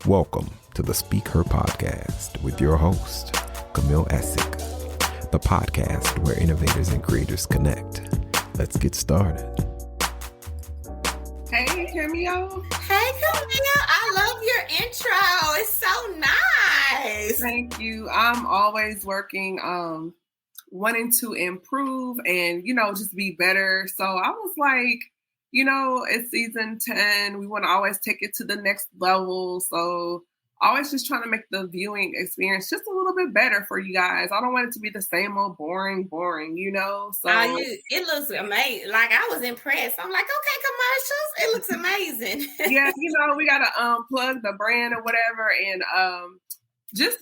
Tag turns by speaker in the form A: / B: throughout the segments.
A: Welcome to the Speak Her podcast with your host, Camille Essick, the podcast where innovators and creators connect. Let's get started.
B: Hey, Camille.
C: Hey, Camille. I love your intro. It's so nice.
B: Thank you. I'm always working, wanting to improve and, just be better. So I was like, it's season 10. We want to always take it to the next level. So always just trying to make the viewing experience just a little bit better for you guys. I don't want it to be the same old boring, So
C: it looks amazing. Like, I was impressed. I'm like, okay, commercials. It looks amazing.
B: Yeah, we got to plug the brand or whatever. And just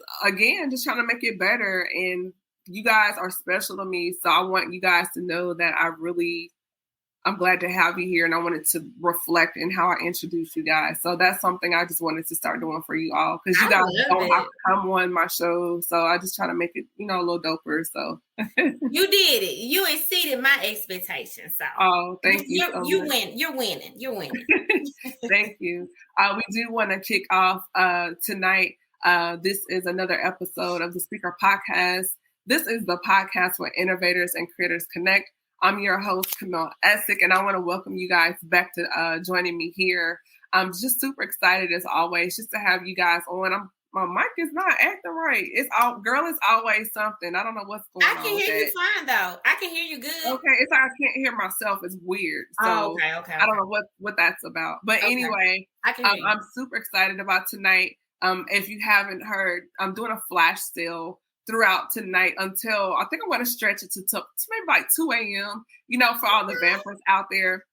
B: trying to make it better. And you guys are special to me. So I want you guys to know that I'm glad to have you here, and I wanted to reflect in how I introduce you guys. So that's something I just wanted to start doing for you all, because you guys don't have to come on my show. So I just try to make it, a little doper. So
C: you did it. You exceeded my expectations. So
B: thank you.
C: You're winning.
B: Thank you. We do want to kick off tonight. This is another episode of the Speaker Podcast. This is the podcast where innovators and creators connect. I'm your host, Camille Essick, and I want to welcome you guys back to joining me here. I'm just super excited, as always, just to have you guys on. My mic is not acting right. It's always something. I don't know what's going on.
C: I can hear you fine, though. I can hear you good.
B: Okay, it's like I can't hear myself. It's weird. So
C: okay.
B: I don't know what that's about. But anyway, I'm super excited about tonight. If you haven't heard, I'm doing a flash sale throughout tonight until I think I'm going to stretch it to maybe like 2 a.m., for all the vampers out there.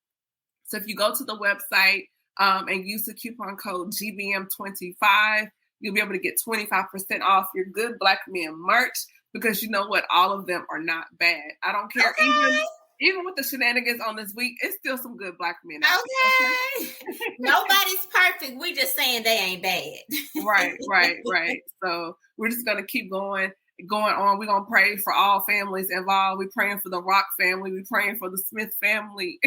B: So if you go to the website and use the coupon code GBM25, you'll be able to get 25% off your Good Black Men merch, because you know what? All of them are not bad. I don't care.
C: Okay.
B: Even with the shenanigans on this week, it's still some good Black men.
C: Okay. Nobody's perfect. We just saying they ain't bad.
B: Right. So we're just going to keep going on. We're going to pray for all families involved. We're praying for the Rock family. We're praying for the Smith family.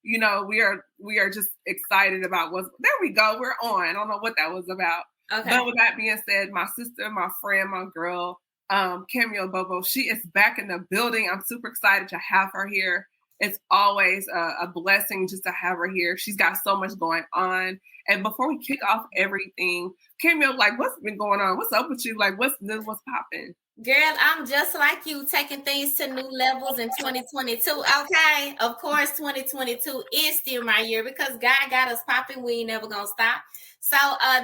B: We are just excited about there we go. We're on. I don't know what that was about. Okay. But with that being said, my sister, my friend, my girl, Cameo Bobo, she is back in the building. I'm super excited to have her here. It's always a blessing just to have her here. She's got so much going on. And before we kick off everything, Cameo, what's been going on? What's up with you? What's new? What's popping?
C: Girl, I'm just like you, taking things to new levels in 2022. Okay, of course, 2022 is still my year, because God got us popping. We ain't never gonna stop. So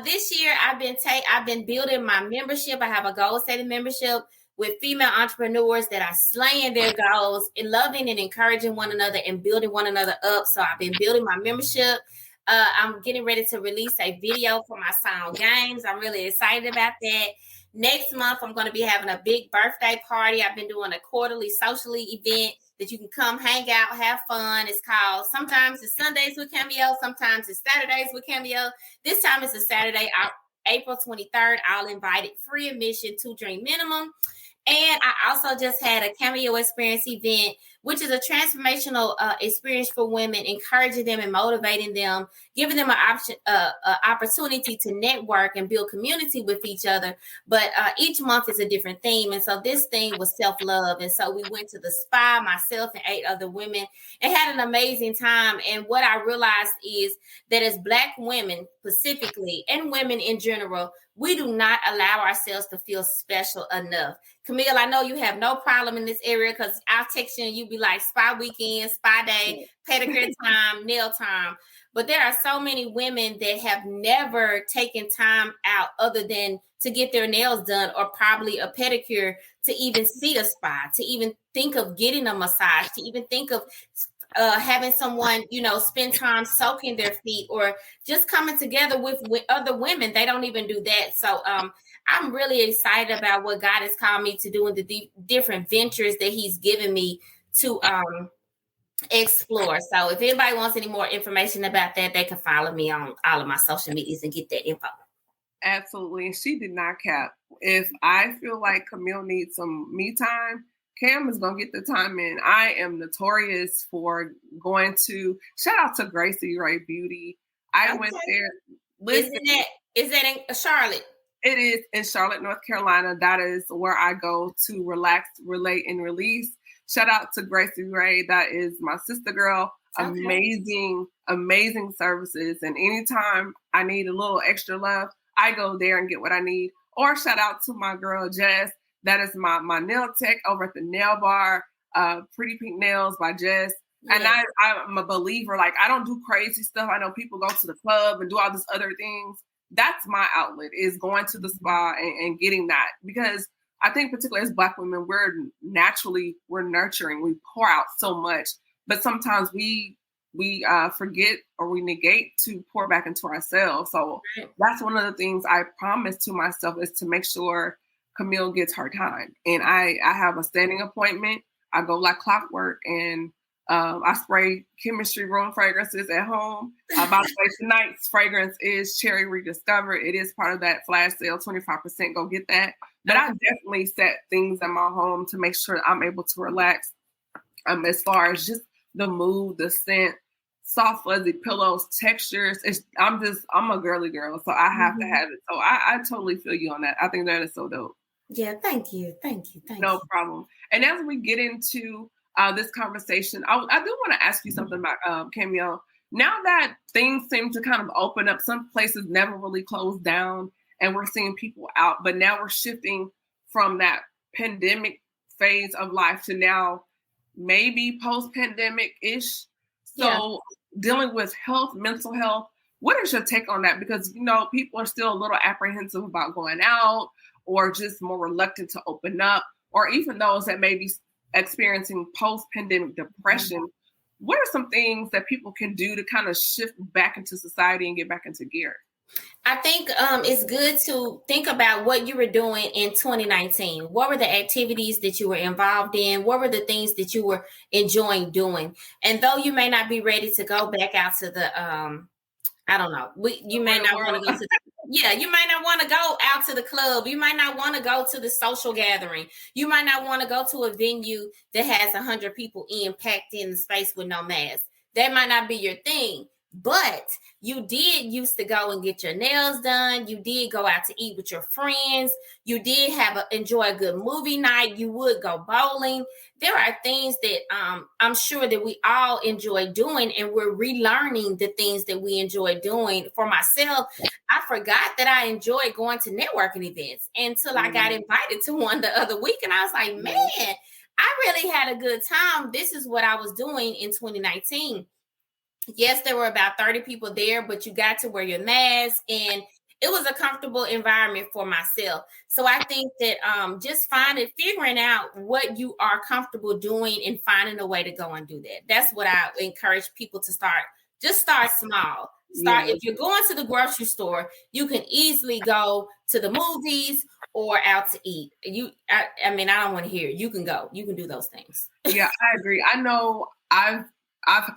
C: this year, I've been building my membership. I have a goal-setting membership with female entrepreneurs that are slaying their goals and loving and encouraging one another and building one another up. So I've been building my membership. I'm getting ready to release a video for my Sound Games. I'm really excited about that. Next month, I'm going to be having a big birthday party. I've been doing a quarterly socially event that you can come hang out, have fun. It's called, sometimes it's Sundays with Cameo, sometimes it's Saturdays with Cameo. This time it's a Saturday, April 23rd. I'll invite it, free admission, 2-drink minimum. And I also just had a Cameo Experience event, which is a transformational experience for women, encouraging them and motivating them, giving them an opportunity to network and build community with each other. But each month is a different theme. And so this theme was self-love. And so we went to the spa, myself and 8 other women, and had an amazing time. And what I realized is that as Black women specifically, and women in general, we do not allow ourselves to feel special enough. Camille, I know you have no problem in this area, because I'll text you and you be like, spa weekend, spa day, pedicure time, nail time. But there are so many women that have never taken time out other than to get their nails done, or probably a pedicure, to even see a spa, to even think of getting a massage, to even think of having someone, spend time soaking their feet, or just coming together with other women. They don't even do that. So I'm really excited about what God has called me to do, and the different ventures that he's given me to explore. So if anybody wants any more information about that, they can follow me on all of my social medias and get that info.
B: Absolutely. And she did not cap. If I feel like Camille needs some me time, Cam is going to get the time in. I am notorious for going to, shout out to Gracie Ray Beauty. I went there.
C: Listen, Is that in Charlotte?
B: It is in Charlotte, North Carolina. That is where I go to relax, relate, and release. Shout out to Gracie Ray. That is my sister girl. Okay. Amazing services. And anytime I need a little extra love, I go there and get what I need. Or shout out to my girl, Jess. That is my nail tech over at the nail bar, Pretty Pink Nails by Jess. Yes. And I'm a believer. Like, I don't do crazy stuff. I know people go to the club and do all these other things. That's my outlet, is going to the spa and getting that. Because I think particularly as Black women, we're nurturing. We pour out so much. But sometimes we forget or we negate to pour back into ourselves. So that's one of the things I promise to myself, is to make sure Camille gets her time. And I have a standing appointment. I go like clockwork, and I spray chemistry room fragrances at home. By the way, tonight's fragrance is Cherry Rediscovered. It is part of that flash sale, 25%. Go get that. But I definitely set things in my home to make sure I'm able to relax. As far as just the mood, the scent, soft fuzzy pillows, textures. I'm a girly girl, so I have to have it. So I totally feel you on that. I think that is so dope.
C: Yeah, thank you.
B: No problem. And as we get into this conversation, I do want to ask you something about Camille. Now that things seem to kind of open up, some places never really closed down, and we're seeing people out, but now we're shifting from that pandemic phase of life to now maybe post-pandemic-ish. So dealing with health, mental health, what is your take on that? Because, people are still a little apprehensive about going out, or just more reluctant to open up, or even those that may be experiencing post-pandemic depression. What are some things that people can do to kind of shift back into society and get back into gear?
C: I think it's good to think about what you were doing in 2019. What were the activities that you were involved in? What were the things that you were enjoying doing? And though you may not be ready to go back out to the, you may not want to go to you might not want to go out to the club. You might not want to go to the social gathering. You might not want to go to a venue that has 100 people packed in the space with no mask. That might not be your thing. But you did used to go and get your nails done. You did go out to eat with your friends. You did enjoy a good movie night. You would go bowling. There are things that I'm sure that we all enjoy doing, and we're relearning the things that we enjoy doing. For myself, I forgot that I enjoyed going to networking events until I got invited to one the other week, and I was like, man, I really had a good time. This is what I was doing in 2019. Yes, there were about 30 people there, but you got to wear your mask, and it was a comfortable environment for myself. So I think that just figuring out what you are comfortable doing and finding a way to go and do that. That's what I encourage people to start. Just start small. If you're going to the grocery store, you can easily go to the movies or out to eat. I don't want to hear it. You can go. You can do those things.
B: Yeah, I agree. I know I've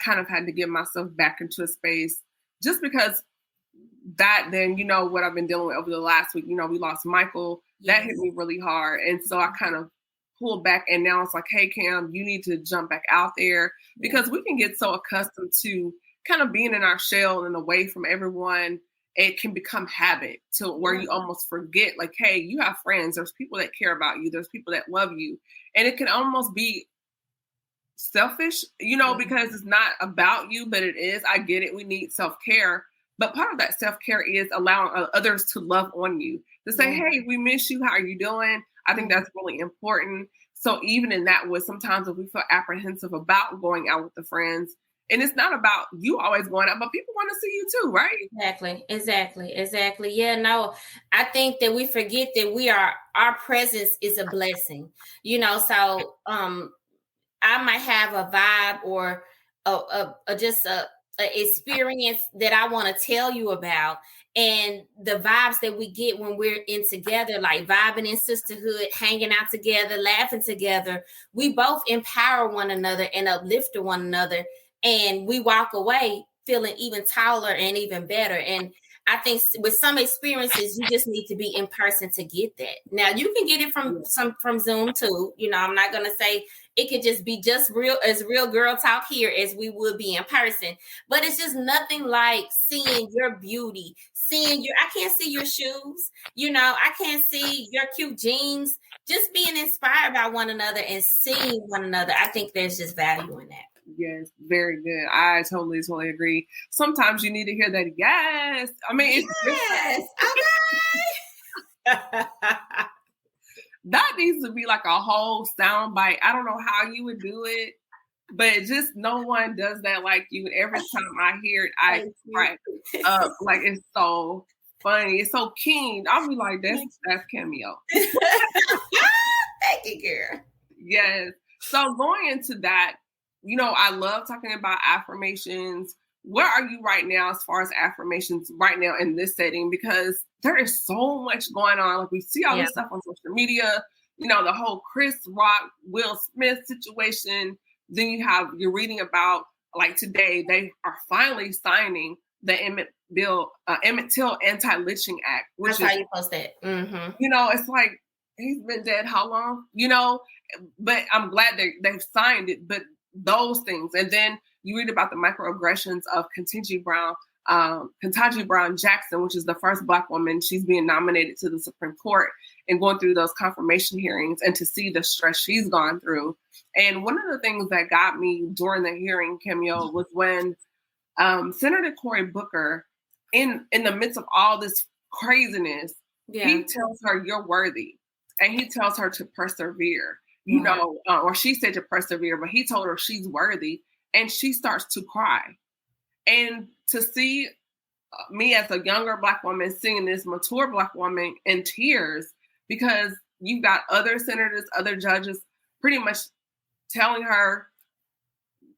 B: kind of had to get myself back into a space just because what I've been dealing with over the last week, we lost Michael. Yes. That hit me really hard. And so I kind of pulled back, and now it's like, hey, Cam, you need to jump back out there, because we can get so accustomed to kind of being in our shell and away from everyone. It can become habit to where you almost forget, like, hey, you have friends. There's people that care about you. There's people that love you. And it can almost be selfish, because it's not about you, but it is. I get it. We need self-care. But part of that self-care is allowing others to love on you, to say, hey, we miss you. How are you doing? I think that's really important. So even in that way, sometimes if we feel apprehensive about going out with the friends, and it's not about you always going out, but people want to see you too, right?
C: Exactly. Yeah, no, I think that we forget that our presence is a blessing, so I might have a vibe or just a experience that I want to tell you about. And the vibes that we get when we're in together, like vibing in sisterhood, hanging out together, laughing together, we both empower one another and uplift one another. And we walk away feeling even taller and even better. And I think with some experiences, you just need to be in person to get that. Now, you can get it from Zoom too. I'm not going to say it could just be real girl talk here as we would be in person. But it's just nothing like seeing your beauty, I can't see your shoes. I can't see your cute jeans. Just being inspired by one another and seeing one another. I think there's just value in that.
B: Yes, very good. I totally agree. Sometimes you need to hear that. Yes. I mean,
C: yes. Okay.
B: That needs to be like a whole sound bite. I don't know how you would do it, but just no one does that like you. Every time I hear it, I crack up. Like, it's so funny. It's so keen. I'll be like, that's Cameo.
C: Thank you, girl.
B: Yes. So going into that, I love talking about affirmations. Where are you right now as far as affirmations right now in this setting? Because there is so much going on. Like, we see all this stuff on social media, the whole Chris Rock, Will Smith situation. Then you're reading about, like, today, they are finally signing the Emmett Till Anti-Lynching Act. Which
C: That's how you post that. Mm-hmm.
B: It's like, he's been dead how long? But I'm glad they've signed it. But those things, and then you read about the microaggressions of Ketanji Brown Jackson, which is the first Black woman. She's being nominated to the Supreme Court and going through those confirmation hearings, and to see the stress she's gone through. And one of the things that got me during the hearing, Camille, was when Senator Cory Booker, in the midst of all this craziness, he tells her, "You're worthy," and he tells her to persevere. Or she said to persevere, but he told her she's worthy, and she starts to cry. And to see me as a younger Black woman seeing this mature Black woman in tears, because you've got other senators, other judges pretty much telling her,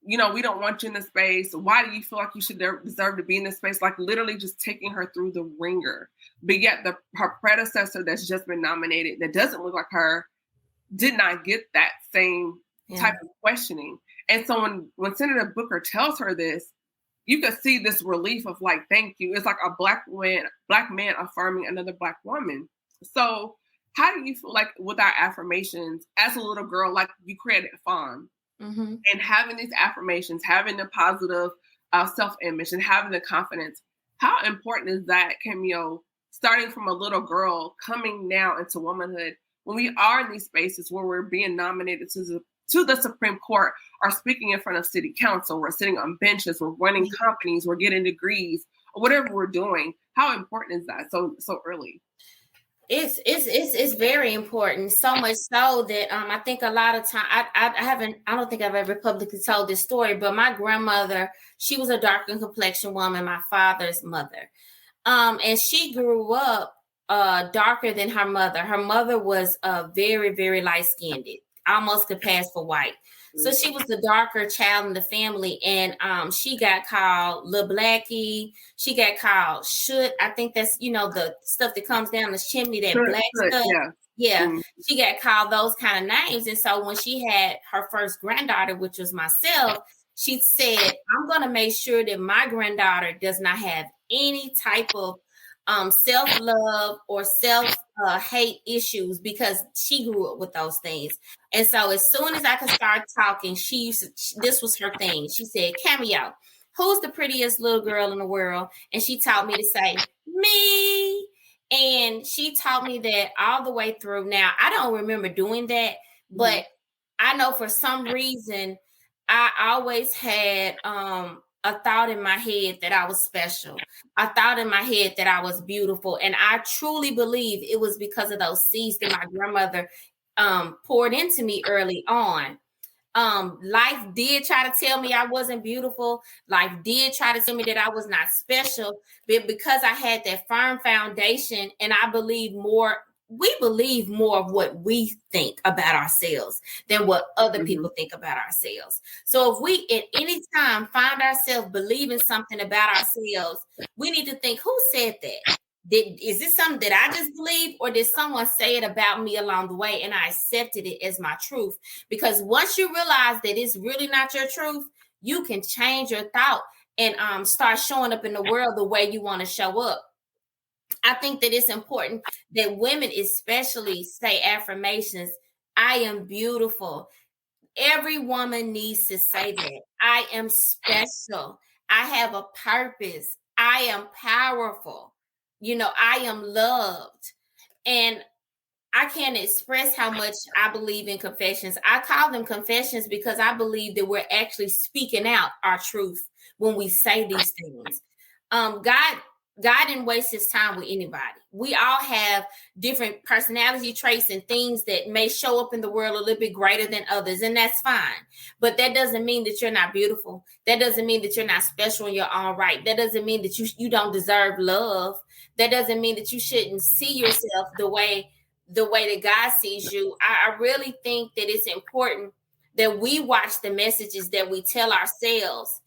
B: we don't want you in this space. Why do you feel like you should deserve to be in this space? Like, literally just taking her through the ringer. But yet her predecessor that's just been nominated, that doesn't look like her, did not get that same type of questioning. And so when Senator Booker tells her this, you could see this relief of, like, thank you. It's like a Black man affirming another Black woman. So how do you feel like with our affirmations as a little girl, like you created Fawn, and having these affirmations, having the positive self-image and having the confidence, how important is that, Camille, starting from a little girl coming now into womanhood, when we are in these spaces where we're being nominated to the Supreme Court, or speaking in front of city council, we're sitting on benches, we're running companies, we're getting degrees, or whatever we're doing. How important is that so early?
C: It's very important. So much so that I think a lot of time I don't think I've ever publicly told this story, but my grandmother, she was a darker complexion woman, my father's mother. And she grew up darker than her mother. Her mother was very, very light-skinned, almost could pass for white. So she was the darker child in the family, and she got called Lil Blackie. She got called Shoot. I think that's, the stuff that comes down the chimney, that black stuff. Yeah. She got called those kind of names. And so when she had her first granddaughter, which was myself, she said, I'm going to make sure that my granddaughter does not have any type of self-love or self-hate issues, because she grew up with those things. And so as soon as I could start talking, this was her thing. She said, Cameo, who's the prettiest little girl in the world? And she taught me to say, me. And she taught me that all the way through. Now, I don't remember doing that, but I know for some reason, I always had a thought in my head that I was special. A thought in my head that I was beautiful. And I truly believe it was because of those seeds that my grandmother poured into me early on. Life did try to tell me I wasn't beautiful. Life did try to tell me that I was not special. But because I had that firm foundation, and we believe more of what we think about ourselves than what other people think about ourselves. So if we at any time find ourselves believing something about ourselves, we need to think, who said that? Is this something that I just believe, or did someone say it about me along the way and I accepted it as my truth? Because once you realize that it's really not your truth, you can change your thought and start showing up in the world the way you want to show up. I think that it's important that women especially say affirmations. I am beautiful. Every woman needs to say that. I am special. I have a purpose. I am powerful. I am loved. And I can't express how much I believe in confessions. I call them confessions because I believe that we're actually speaking out our truth when we say these things. God didn't waste his time with anybody. We all have different personality traits and things that may show up in the world a little bit greater than others, and that's fine. But that doesn't mean that you're not beautiful. That doesn't mean that you're not special in your own right. That doesn't mean that you don't deserve love. That doesn't mean that you shouldn't see yourself the way that God sees you. I really think that it's important that we watch the messages that we tell ourselves,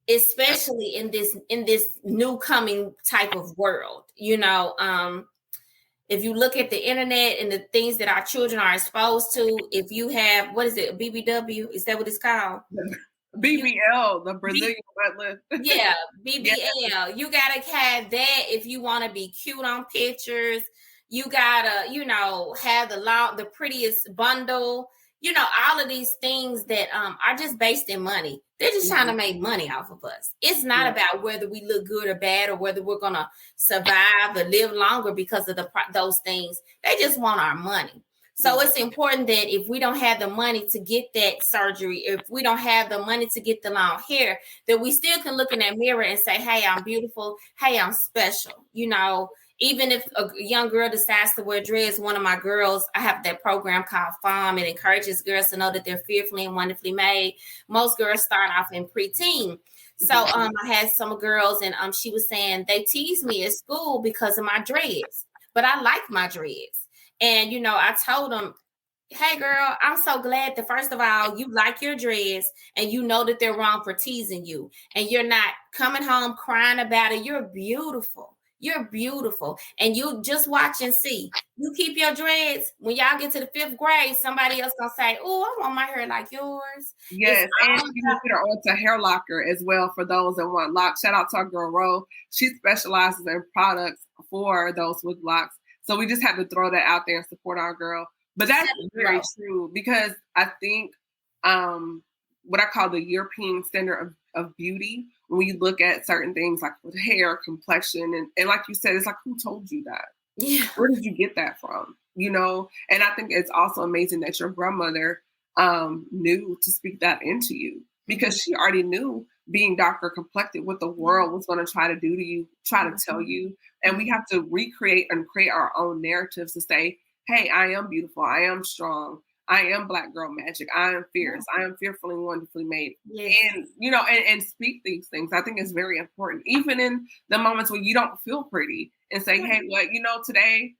C: especially in this new coming type of world. If you look at the internet and the things that our children are exposed to, if you have, what is it, BBW? Is that what it's called?
B: BBL, the Brazilian butt lift.
C: Yeah, BBL. Yeah. You gotta have that if you want to be cute on pictures. You gotta, have the prettiest bundle. All of these things that are just based in money. They're just trying to make money off of us. It's not about whether we look good or bad or whether we're gonna survive or live longer because of those things. They just want our money. So it's important that if we don't have the money to get that surgery, if we don't have the money to get the long hair, that we still can look in that mirror and say, hey, I'm beautiful. Hey, I'm special. Even if a young girl decides to wear dreads, one of my girls, I have that program called FOM. It encourages girls to know that they're fearfully and wonderfully made. Most girls start off in preteen. So I had some girls and she was saying they tease me at school because of my dreads, but I like my dreads. And, I told them, hey, girl, I'm so glad that, first of all, you like your dreads and you know that they're wrong for teasing you. And you're not coming home crying about it. You're beautiful. You're beautiful. And you just watch and see. You keep your dreads. When y'all get to the 5th grade, somebody else going to say, oh, I want my hair like yours.
B: Yes. And you can put her onto Hair Locker as well for those that want locks. Shout out to our girl, Ro. She specializes in products for those with locks. So we just have to throw that out there and support our girl. But that's very true because I think what I call the European standard of beauty, when you look at certain things like with hair, complexion, and like you said, it's like, who told you that?
C: Yeah.
B: Where did you get that from? And I think it's also amazing that your grandmother knew to speak that into you because she already knew being darker complected what the world was going to try to do to you, try to tell you. And we have to recreate and create our own narratives to say, hey, I am beautiful. I am strong. I am Black girl magic. I am fierce. I am fearfully and wonderfully made. Yes. And, and speak these things. I think it's very important, even in the moments when you don't feel pretty and say, hey, well, today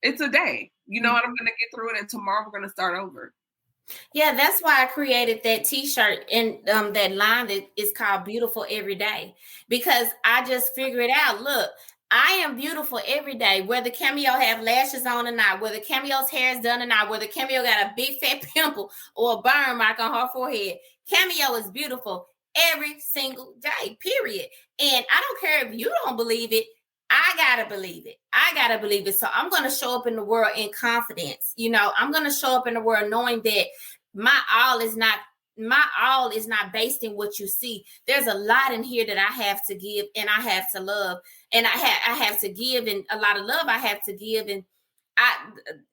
B: it's a day, and I'm going to get through it. And tomorrow we're going to start over.
C: Yeah, that's why I created that T-shirt and that line that is called Beautiful Every Day, because I just figured out, look, I am beautiful every day, whether Cameo have lashes on or not, whether Cameo's hair is done or not, whether Cameo got a big fat pimple or a burn mark on her forehead. Cameo is beautiful every single day, period. And I don't care if you don't believe it. I got to believe it. I got to believe it. So I'm going to show up in the world in confidence. I'm going to show up in the world knowing that my all is not based in what you see. There's a lot in here that I have to give and I have to love. And I have to give, and a lot of love I have to give. And I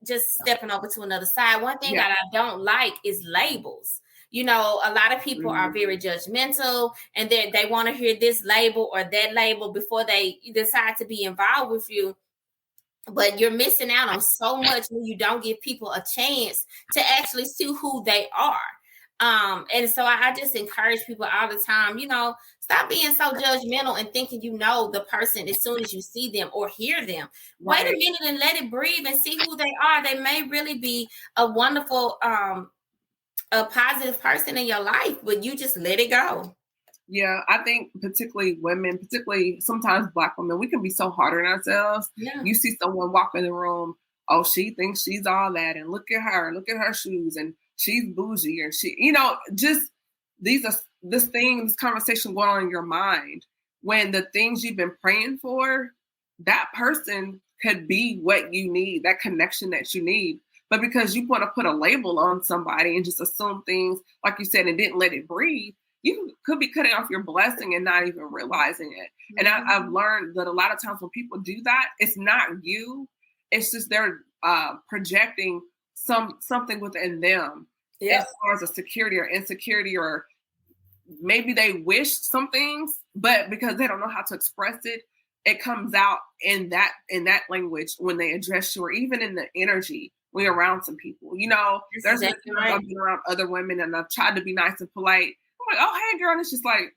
C: just stepping over to another side. One thing that I don't like is labels. A lot of people are very judgmental and they want to hear this label or that label before they decide to be involved with you. But you're missing out on so much when you don't give people a chance to actually see who they are. And so I just encourage people all the time, stop being so judgmental and thinking the person as soon as you see them or hear them. Right. Wait a minute and let it breathe and see who they are. They may really be a wonderful, a positive person in your life, but you just let it go.
B: Yeah, I think particularly women, particularly sometimes Black women, we can be so hard on ourselves. Yeah. You see someone walk in the room, oh, she thinks she's all that, and look at her shoes, and she's bougie, and she, just this conversation going on in your mind when the things you've been praying for, that person could be what you need, that connection that you need. But because you want to put a label on somebody and just assume things, like you said, and didn't let it breathe, you could be cutting off your blessing and not even realizing it. And I've learned that a lot of times when people do that, it's not you. It's just they're projecting something within them as far as a security or insecurity, or maybe they wish some things, but because they don't know how to express it, it comes out in that language when they address you, or even in the energy when you're around some people. You know, there's been times I've been around other women and I've tried to be nice and polite. I'm like, oh, hey, girl. And it's just like,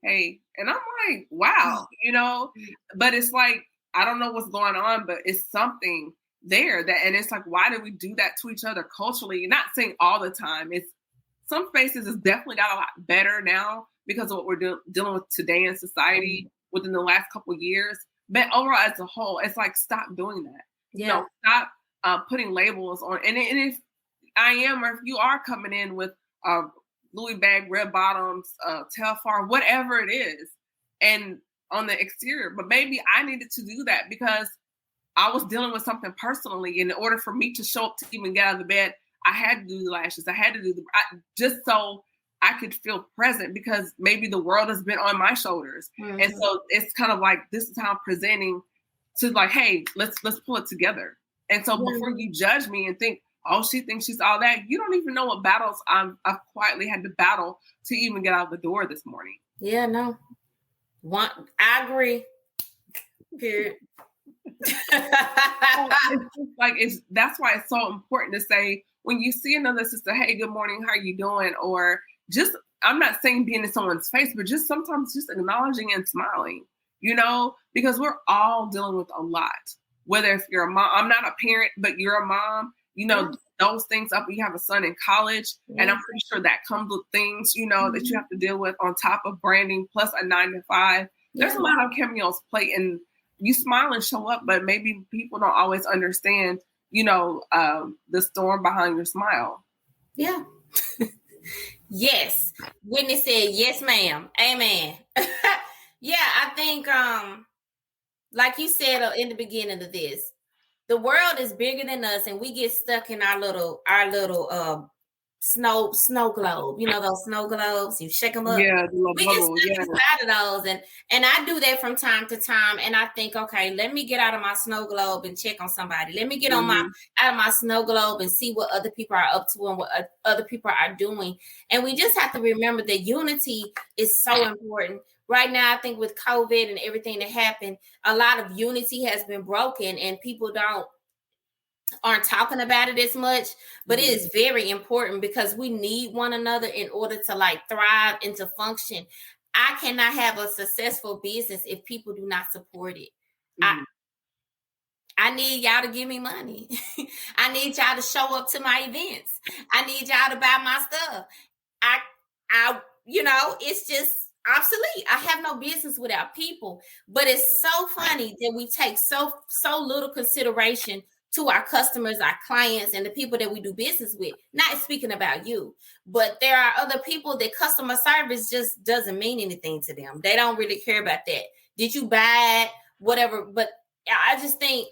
B: hey. And I'm like, wow, you know, but it's like, I don't know what's going on, but it's something there that, and it's like, why do we do that to each other culturally? Not saying all the time. It's some spaces has definitely got a lot better now because of what we're dealing with today in society within the last couple of years. But overall, as a whole, it's like, stop doing that. Yeah. You know, stop putting labels on. And if I am, or if you are coming in with Louis bag, red bottoms, Telfar, whatever it is, and on the exterior, but maybe I needed to do that because I was dealing with something personally. In order for me to show up to even get out of the bed, I had to do the lashes. I had to do just so I could feel present, because maybe the world has been on my shoulders. Mm-hmm. And so it's kind of like, this is how I'm presenting to, like, hey, let's pull it together. And so before you judge me and think, oh, she thinks she's all that, you don't even know what battles I've quietly had to battle to even get out the door this morning.
C: Yeah, no. I agree. Period.
B: That's why it's so important to say, when you see another sister, hey, good morning, how are you doing? Or just, I'm not saying being in someone's face, but just sometimes just acknowledging and smiling, you know, because we're all dealing with a lot. Whether if you're a mom, I'm not a parent, but you're a mom, you know, those things up. You have a son in college, and I'm pretty sure that comes with things, you know, that you have to deal with on top of branding plus a 9-to-5. There's a lot on Camille's plate, and you smile and show up, but maybe people don't always understand, you know, the storm behind your smile.
C: Yeah. Yes. Whitney said, yes, ma'am. Amen. Yeah, I think, like you said in the beginning of this, the world is bigger than us, and we get stuck in our little snow globe. You know those snow globes? You shake them up.
B: Yeah,
C: we get stuck inside of those, and I do that from time to time. And I think, okay, let me get out of my snow globe and check on somebody. Let me get out of my snow globe and see what other people are up to and what other people are doing. And we just have to remember that unity is so important. Right now, I think with COVID and everything that happened, a lot of unity has been broken, and people aren't talking about it as much, but it is very important because we need one another in order to like thrive and to function. I cannot have a successful business if people do not support it. I need y'all to give me money. I need y'all to show up to my events. I need y'all to buy my stuff. I you know, it's just obsolete. I have no business without people, but it's so funny that we take so little consideration to our customers, our clients, and the people that we do business with. Not speaking about you, but there are other people that customer service just doesn't mean anything to them. They don't really care about that. Did you buy it? Whatever. But I just think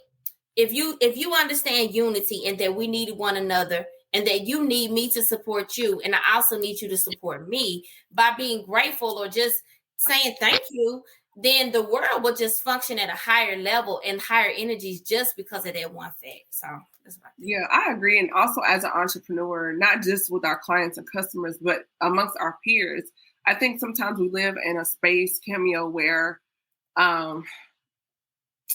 C: if you understand unity and that we need one another and that you need me to support you, and I also need you to support me by being grateful or just saying thank you, then the world will just function at a higher level and higher energies just because of that one fact. So that's what I think.
B: Yeah, I agree. And also as an entrepreneur, not just with our clients and customers, but amongst our peers, I think sometimes we live in a space, Cameo, where, how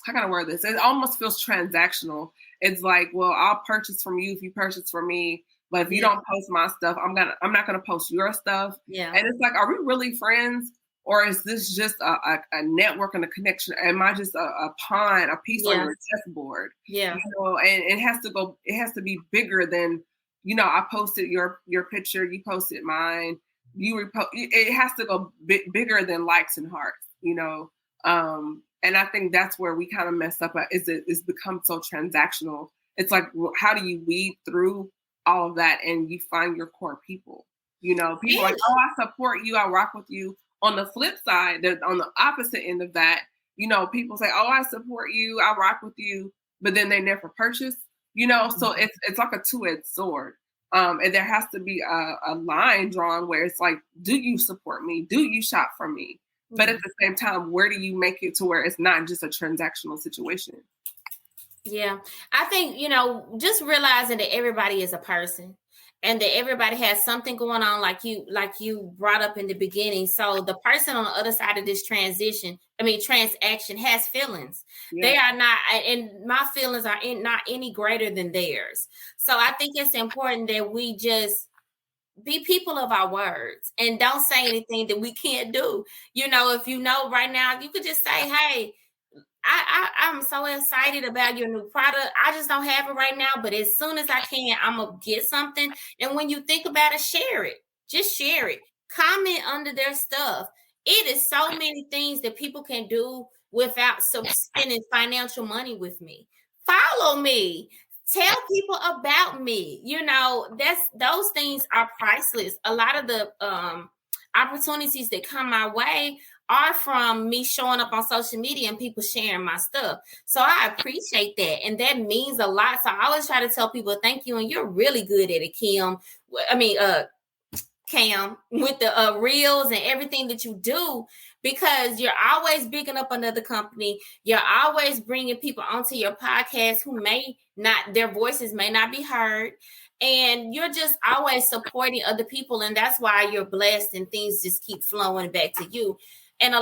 B: can I word this? It almost feels transactional. It's like, well, I'll purchase from you if you purchase from me. But if you don't post my stuff, I'm not gonna post your stuff. Yeah. And it's like, are we really friends? Or is this just a network and a connection? Am I just a pawn, a piece on your chessboard? Yeah. You know, and it has to be bigger than, you know, I posted your picture, you posted mine, it has to go bigger than likes and hearts, you know? And I think that's where we kind of mess up at, it's become so transactional. It's like, how do you weed through all of that and you find your core people? You know, people are like, oh, I support you, I rock with you. On the flip side, on the opposite end of that, you know, people say, oh, I support you, I rock with you, but then they never purchase, you know, so it's like a two-edged sword. And there has to be a line drawn where it's like, do you support me? Do you shop for me? Mm-hmm. But at the same time, where do you make it to where it's not just a transactional situation?
C: Yeah, I think, just realizing that everybody is a person and that everybody has something going on, like you brought up in the beginning. So the person on the other side of this transaction has feelings. Yeah. They are not, and my feelings are not any greater than theirs. So I think it's important that we just be people of our words and don't say anything that we can't do. If right now, you could just say, hey, I'm so excited about your new product. I just don't have it right now, but as soon as I can, I'm going to get something. And when you think about it, share it. Just share it. Comment under their stuff. It is so many things that people can do without spending financial money with me. Follow me. Tell people about me. Those things are priceless. A lot of the opportunities that come my way are from me showing up on social media and people sharing my stuff. So I appreciate that. And that means a lot. So I always try to tell people, thank you. And you're really good at it, Cam, with the reels and everything that you do, because you're always bigging up another company. You're always bringing people onto your podcast who their voices may not be heard. And you're just always supporting other people. And that's why you're blessed and things just keep flowing back to you. And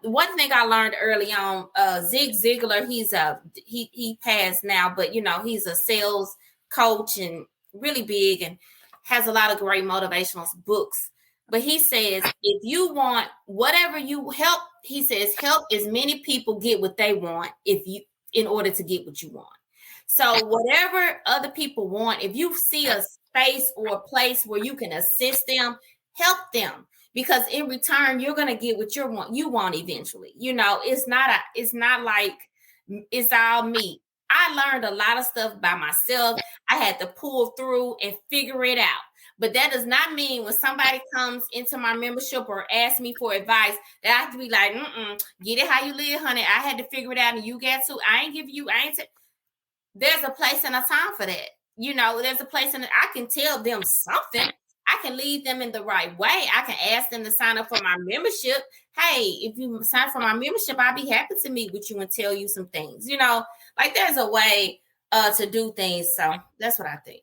C: one thing I learned early on, Zig Ziglar, he passed now, but he's a sales coach and really big and has a lot of great motivational books. But he says, if you want whatever you help, he says, help as many people get what they want in order to get what you want. So whatever other people want, if you see a space or a place where you can assist them, help them. Because in return, you're gonna get what you want eventually. It's not like it's all me. I learned a lot of stuff by myself. I had to pull through and figure it out. But that does not mean when somebody comes into my membership or asks me for advice that I have to be like, get it how you live, honey. I had to figure it out and you got to. There's a place and a time for that. There's a place and I can tell them something. I can lead them in the right way. I can ask them to sign up for my membership. Hey, if you sign up for my membership, I'll be happy to meet with you and tell you some things. There's a way to do things. So that's what I think.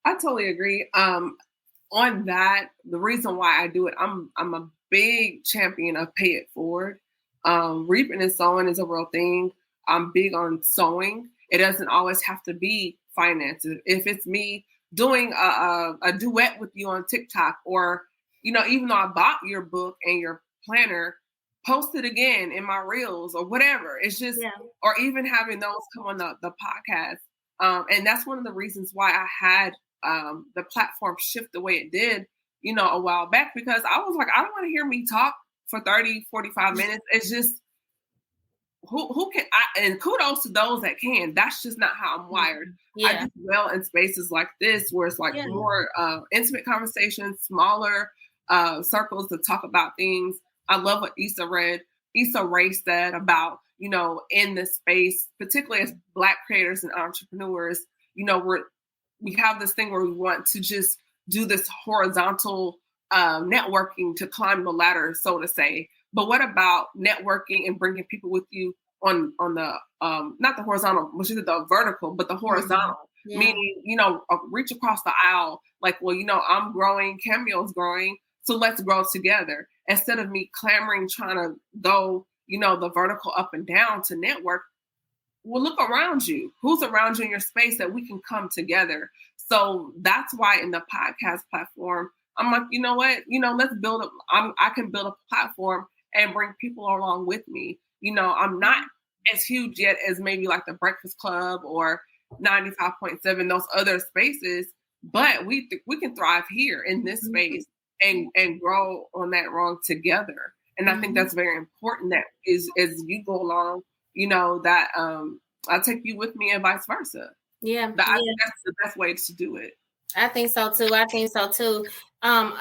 B: I totally agree. On that, the reason why I do it, I'm a big champion of pay it forward. Reaping and sowing is a real thing. I'm big on sowing. It doesn't always have to be finances. If it's me doing a duet with you on TikTok, or, even though I bought your book and your planner, post it again in my reels or whatever. It's just, or even having those come on the podcast. And that's one of the reasons why I had the platform shift the way it did, a while back, because I was like, I don't want to hear me talk for 30, 45 minutes. It's just, who can, and kudos to those that can. That's just not how I'm wired. Yeah. I do well in spaces like this where it's like more intimate conversations, smaller circles to talk about things. I love what Issa Rae said about, in this space, particularly as Black creators and entrepreneurs, we have this thing where we want to just do this horizontal networking to climb the ladder, so to say. But what about networking and bringing people with you on the not the horizontal, which is the vertical, but the horizontal, meaning, reach across the aisle. Like, well, I'm growing, Camille's growing, so let's grow together. Instead of me clamoring, trying to go, the vertical up and down to network. Well, look around you. Who's around you in your space that we can come together? So that's why in the podcast platform, I'm like, you know what? Let's build I can build a platform and bring people along with me. I'm not as huge yet as maybe like the Breakfast Club or 95.7, those other spaces, but we can thrive here in this space and grow on that road together. And I think that's very important, that is as you go along, that I'll take you with me and vice versa. I think that's the best way to do it.
C: I think so too. I'm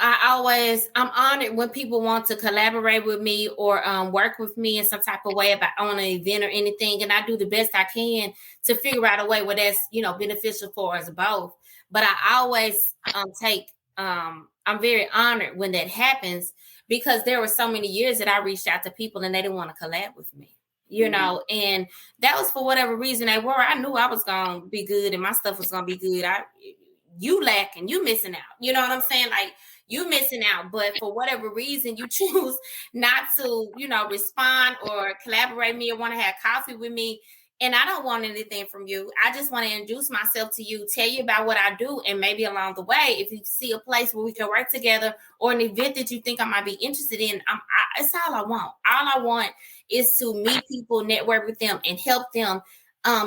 C: honored when people want to collaborate with me or work with me in some type of way on an event or anything. And I do the best I can to figure out a way where that's, beneficial for us both. But I always I'm very honored when that happens, because there were so many years that I reached out to people and they didn't want to collab with me, you know, and that was for whatever reason they were. I knew I was going to be good and my stuff was going to be good. You lacking, you missing out. You know what I'm saying? Like, you missing out, but for whatever reason you choose not to, you know, respond or collaborate with me or want to have coffee with me. And I don't want anything from you. I just want to introduce myself to you, tell you about what I do, and maybe along the way, if you see a place where we can work together or an event that you think I might be interested in, it's all I want. All I want is to meet people, network with them, and help them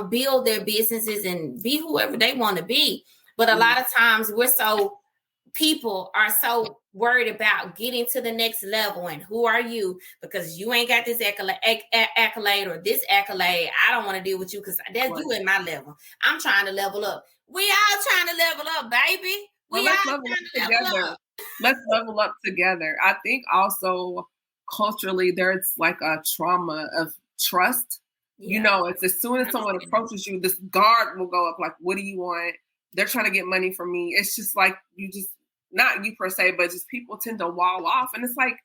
C: build their businesses and be whoever they want to be. But a lot of times people are so worried about getting to the next level and who are you, because you ain't got this accolade or this accolade. I don't want to deal with you because that's you in my level. I'm trying to level up. We all trying to level up, baby.
B: Let's level up together. I think also culturally there's like a trauma of trust. You know, it's as soon as someone approaches you, this guard will go up like, what do you want? They're trying to get money from me. It's just like, not you per se, but just people tend to wall off. And it's like,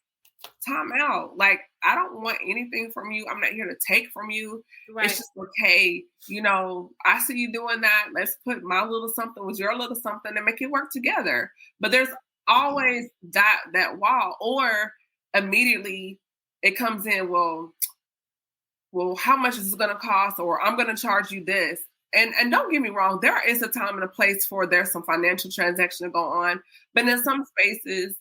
B: time out. Like, I don't want anything from you. I'm not here to take from you. Right. It's just okay. You know, I see you doing that. Let's put my little something with your little something and make it work together. But there's always that wall, or immediately it comes in, well, how much is this going to cost? Or I'm going to charge you this. And don't get me wrong, there is a time and a place for there's some financial transaction to go on. But in some spaces,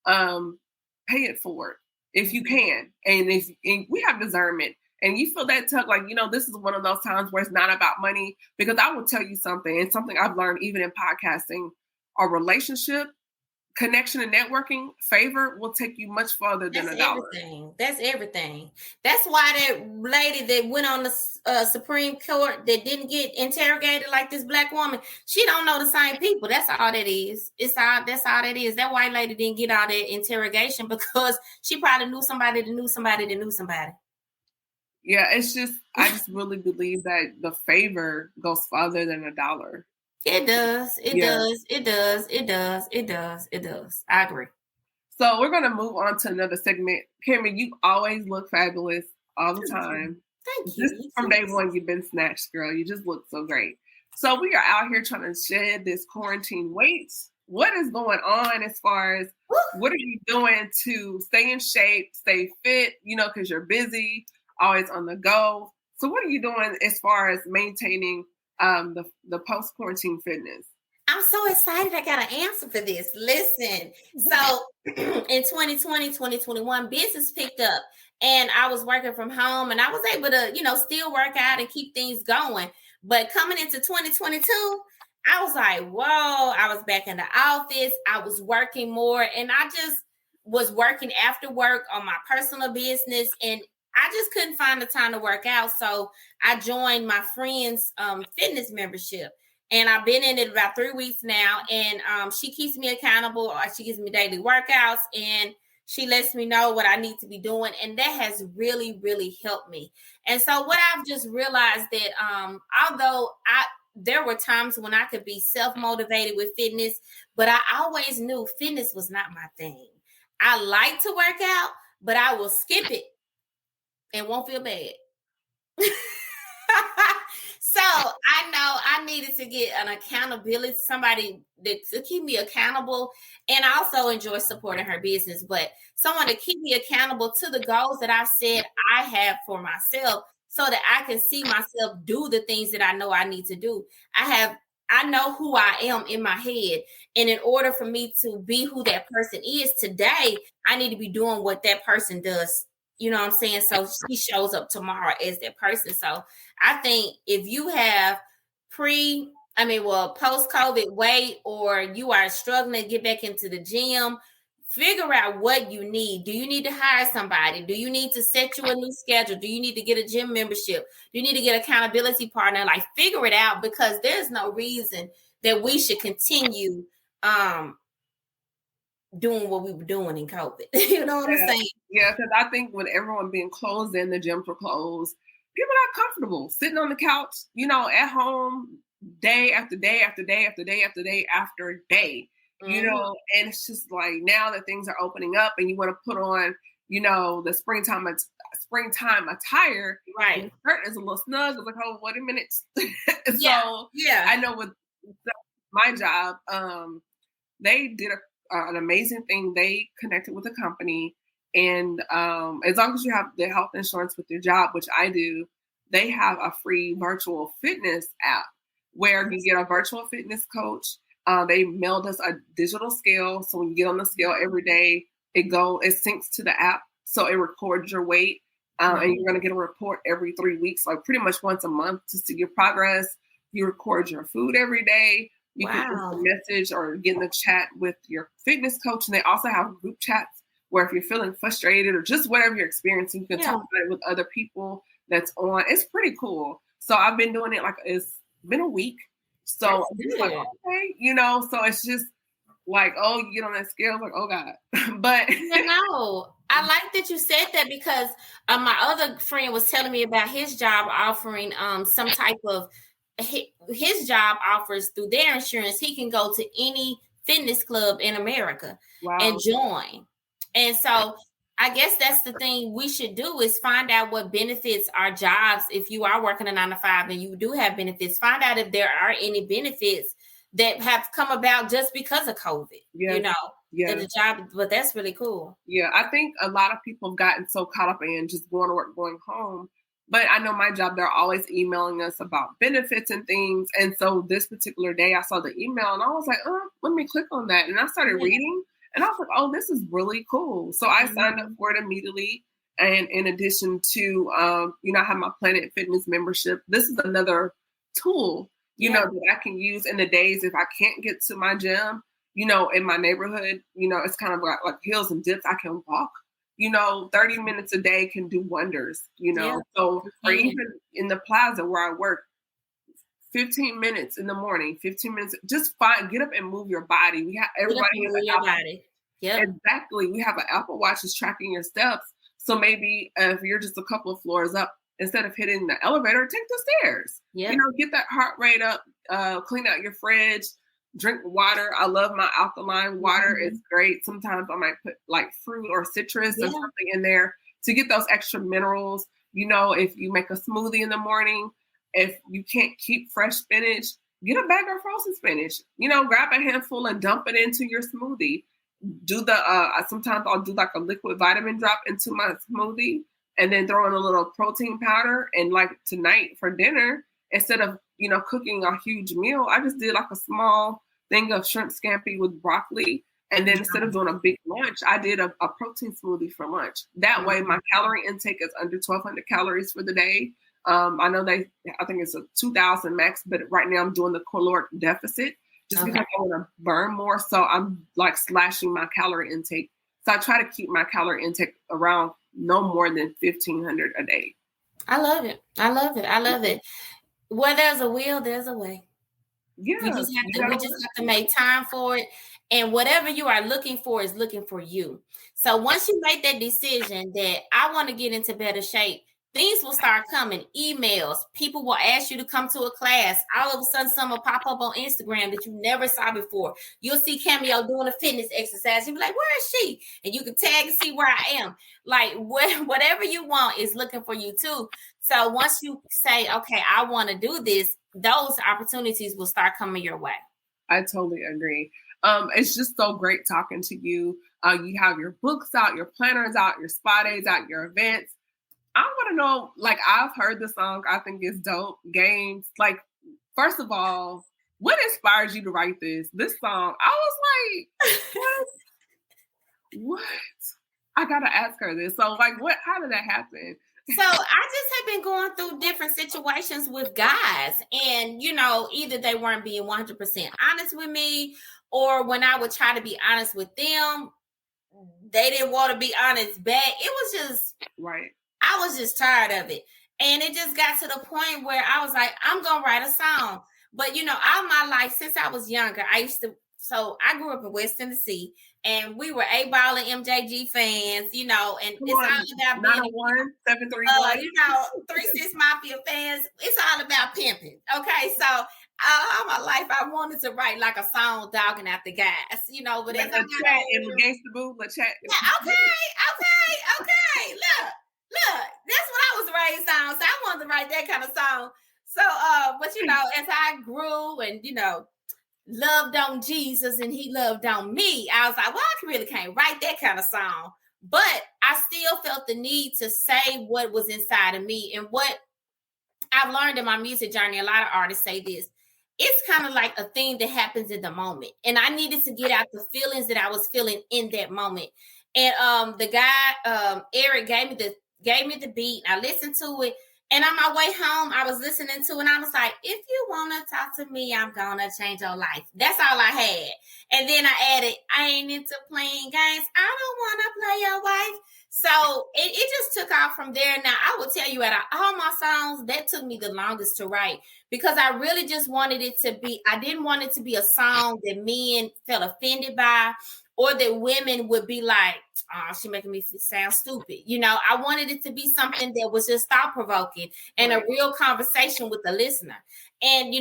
B: pay it forward if you can. And we have discernment and you feel that tug, like, you know, this is one of those times where it's not about money, because I will tell you something, and something I've learned even in podcasting, a relationship, connection, and networking, favor will take you much further than $1.
C: That's everything. That's why that lady that went on the Supreme Court that didn't get interrogated like this black woman, she don't know the same people. That's all that is. That's all that is. That white lady didn't get all that interrogation because she probably knew somebody that knew somebody that knew somebody.
B: Yeah, it's just, I just really believe that the favor goes farther than $1.
C: It does. It does. I agree.
B: So we're going to move on to another segment. Camille, you always look fabulous all the time.
C: Thank you.
B: Just from day one, you've been snatched, girl. You just look so great. So we are out here trying to shed this quarantine weight. What is going on as far as what are you doing to stay in shape, stay fit, you know, because you're busy, always on the go. So what are you doing as far as maintaining the post-quarantine fitness?
C: I'm so excited. I got an answer for this. Listen, so in 2020, 2021, business picked up and I was working from home and I was able to, you know, still work out and keep things going. But coming into 2022, I was like, whoa, I was back in the office. I was working more and I just was working after work on my personal business, and I just couldn't find the time to work out. So I joined my friend's fitness membership, and I've been in it about 3 weeks now. And she keeps me accountable. She gives me daily workouts, and she lets me know what I need to be doing. And that has really, really helped me. And so what I've just realized that although there were times when I could be self-motivated with fitness, but I always knew fitness was not my thing. I like to work out, but I will skip it and won't feel bad. So I know I needed to get an accountability, somebody to keep me accountable. And I also enjoy supporting her business, but someone to keep me accountable to the goals that I've said I have for myself, so that I can see myself do the things that I know I need to do. I know who I am in my head. And in order for me to be who that person is today, I need to be doing what that person does. You know what I'm saying? So she shows up tomorrow as that person. So I think if you have post-COVID weight, or you are struggling to get back into the gym, figure out what you need. Do you need to hire somebody? Do you need to set you a new schedule? Do you need to get a gym membership? Do you need to get an accountability partner? Like, figure it out, because there's no reason that we should continue doing what we were doing in COVID. You know what I'm saying?
B: Yeah, because I think with everyone being closed in, the gyms were closed, people are not comfortable sitting on the couch, you know, at home, day after day after day after day after day after day, you know, and it's just like now that things are opening up and you want to put on, you know, the springtime attire,
C: right?
B: The skirt is a little snug. It's like, oh, wait a minute.
C: So
B: I know with my job, they did an amazing thing. They connected with a company, and as long as you have the health insurance with your job, which I do, they have a free virtual fitness app where you get a virtual fitness coach. They mailed us a digital scale, so when you get on the scale every day, it syncs to the app, so it records your weight, and you're going to get a report every 3 weeks, like pretty much once a month, to see your progress. You record your food every day. You can send a message or get in the chat with your fitness coach. And they also have group chats where if you're feeling frustrated or just whatever you're experiencing, you can talk about it with other people that's on. It's pretty cool. So I've been doing it, like it's been a week. So I'm like, okay, you know, so it's just like, oh, you get on that scale, like, oh God. But
C: you know, I like that you said that, because my other friend was telling me about his job offering some type of, his job offers through their insurance, he can go to any fitness club in America and join. And so I guess that's the thing we should do, is find out what benefits our jobs. If you are working a 9-to-5 and you do have benefits, find out if there are any benefits that have come about just because of COVID, you know, the job. But that's really cool.
B: Yeah, I think a lot of people have gotten so caught up in just going to work, going home. But I know my job, they're always emailing us about benefits and things. And so this particular day, I saw the email and I was like, oh, let me click on that. And I started reading and I was like, oh, this is really cool. So I signed up for it immediately. And in addition to, you know, I have my Planet Fitness membership. This is another tool, you know, that I can use in the days if I can't get to my gym, you know, in my neighborhood. You know, it's kind of like hills and dips. I can walk. You know, 30 minutes a day can do wonders, you know. So, or even in the plaza where I work, 15 minutes in the morning, 15 minutes, just get up and move your body. We have everybody has an body. Yeah, exactly. We have an Apple Watch that's tracking your steps. So maybe if you're just a couple of floors up, instead of hitting the elevator, take the stairs. You know, get that heart rate up, clean out your fridge. Drink water. I love my alkaline water. It's great. Sometimes I might put like fruit or citrus or something in there to get those extra minerals. You know, if you make a smoothie in the morning, if you can't keep fresh spinach, get a bag of frozen spinach. You know, grab a handful and dump it into your smoothie. Do sometimes I'll do like a liquid vitamin drop into my smoothie and then throw in a little protein powder. And like tonight for dinner, instead of, you know, cooking a huge meal, I just did like a small thing of shrimp scampi with broccoli. And then instead of doing a big lunch, I did a protein smoothie for lunch. That way my calorie intake is under 1,200 calories for the day. I know I think it's a 2,000 max, but right now I'm doing the caloric deficit just because I want to burn more. So I'm like slashing my calorie intake. So I try to keep my calorie intake around no more than 1,500 a day.
C: I love it. I love it. I love it. Where there's a will, there's a way. Yeah, we just have to make time for it. And whatever you are looking for is looking for you. So once you make that decision that I want to get into better shape, things will start coming. Emails, people will ask you to come to a class. All of a sudden, some will pop up on Instagram that you never saw before. You'll see Cameo doing a fitness exercise. You'll be like, where is she? And you can tag and see where I am. Like whatever you want is looking for you too. So once you say, okay, I want to do this, those opportunities will start coming your way.
B: I totally agree. It's just so great talking to you. You have your books out, your planners out, your spa days out, your events. I want to know, like, I've heard the song. I think it's dope. Games. Like, first of all, what inspired you to write this song? I was like, what? I got to ask her this. So, like, how did that happen?
C: So I just have been going through different situations with guys, and, you know, either they weren't being 100% honest with me, or when I would try to be honest with them, they didn't want to be honest back. It was just, I was just tired of it. And it just got to the point where I was like, I'm going to write a song. But, you know, all my life, since I was younger, so I grew up in West Tennessee, and we were A-Ball and MJG fans, you know, and it's all about being
B: 731.
C: you know, 3-6 Mafia fans. It's all about pimping. Okay, so all my life I wanted to write like a song dogging out the guys, but as I got
B: chat in the Gangsta Boo, the chat.
C: Yeah, okay. Look, that's what I was raised on. So I wanted to write that kind of song. So, but as I grew and loved on Jesus and he loved on me, I was like, well, I really can't write that kind of song. But I still felt the need to say what was inside of me. And what I've learned in my music journey, a lot of artists say this, it's kind of like a thing that happens in the moment. And I needed to get out the feelings that I was feeling in that moment. And the guy, Eric, gave me the beat. I listened to it. And on my way home, I was listening to it. And I was like, if you want to talk to me, I'm going to change your life. That's all I had. And then I added, I ain't into playing games. I don't want to play your wife. So it just took off from there. Now, I will tell you, out of all my songs, that took me the longest to write because I really just wanted it to be, I didn't want it to be a song that men felt offended by or that women would be like, oh, she's making me sound stupid. I wanted it to be something that was just thought-provoking and a real conversation with the listener. And,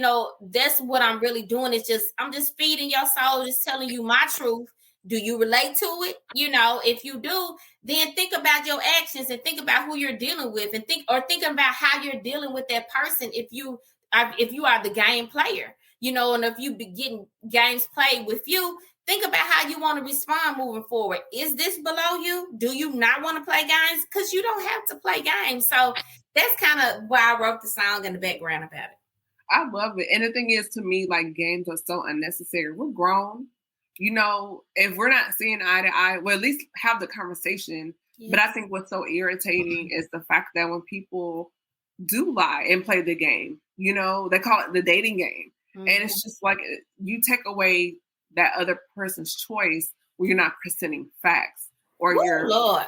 C: that's what I'm really doing is I'm just feeding your soul, just telling you my truth. Do you relate to it? If you do, then think about your actions and think about who you're dealing with and think about how you're dealing with that person. If you are the game player, and if you be getting games played with you, think about how you want to respond moving forward. Is this below you? Do you not want to play games? Because you don't have to play games. So that's kind of why I wrote the song in the background about it.
B: I love it. And the thing is, to me, like, games are so unnecessary. We're grown. If we're not seeing eye to eye, well, at least have the conversation. Yes. But I think what's so irritating is the fact that when people do lie and play the game, they call it the dating game. Mm-hmm. And it's just like you take away that other person's choice when you're not presenting facts or you're
C: Lord.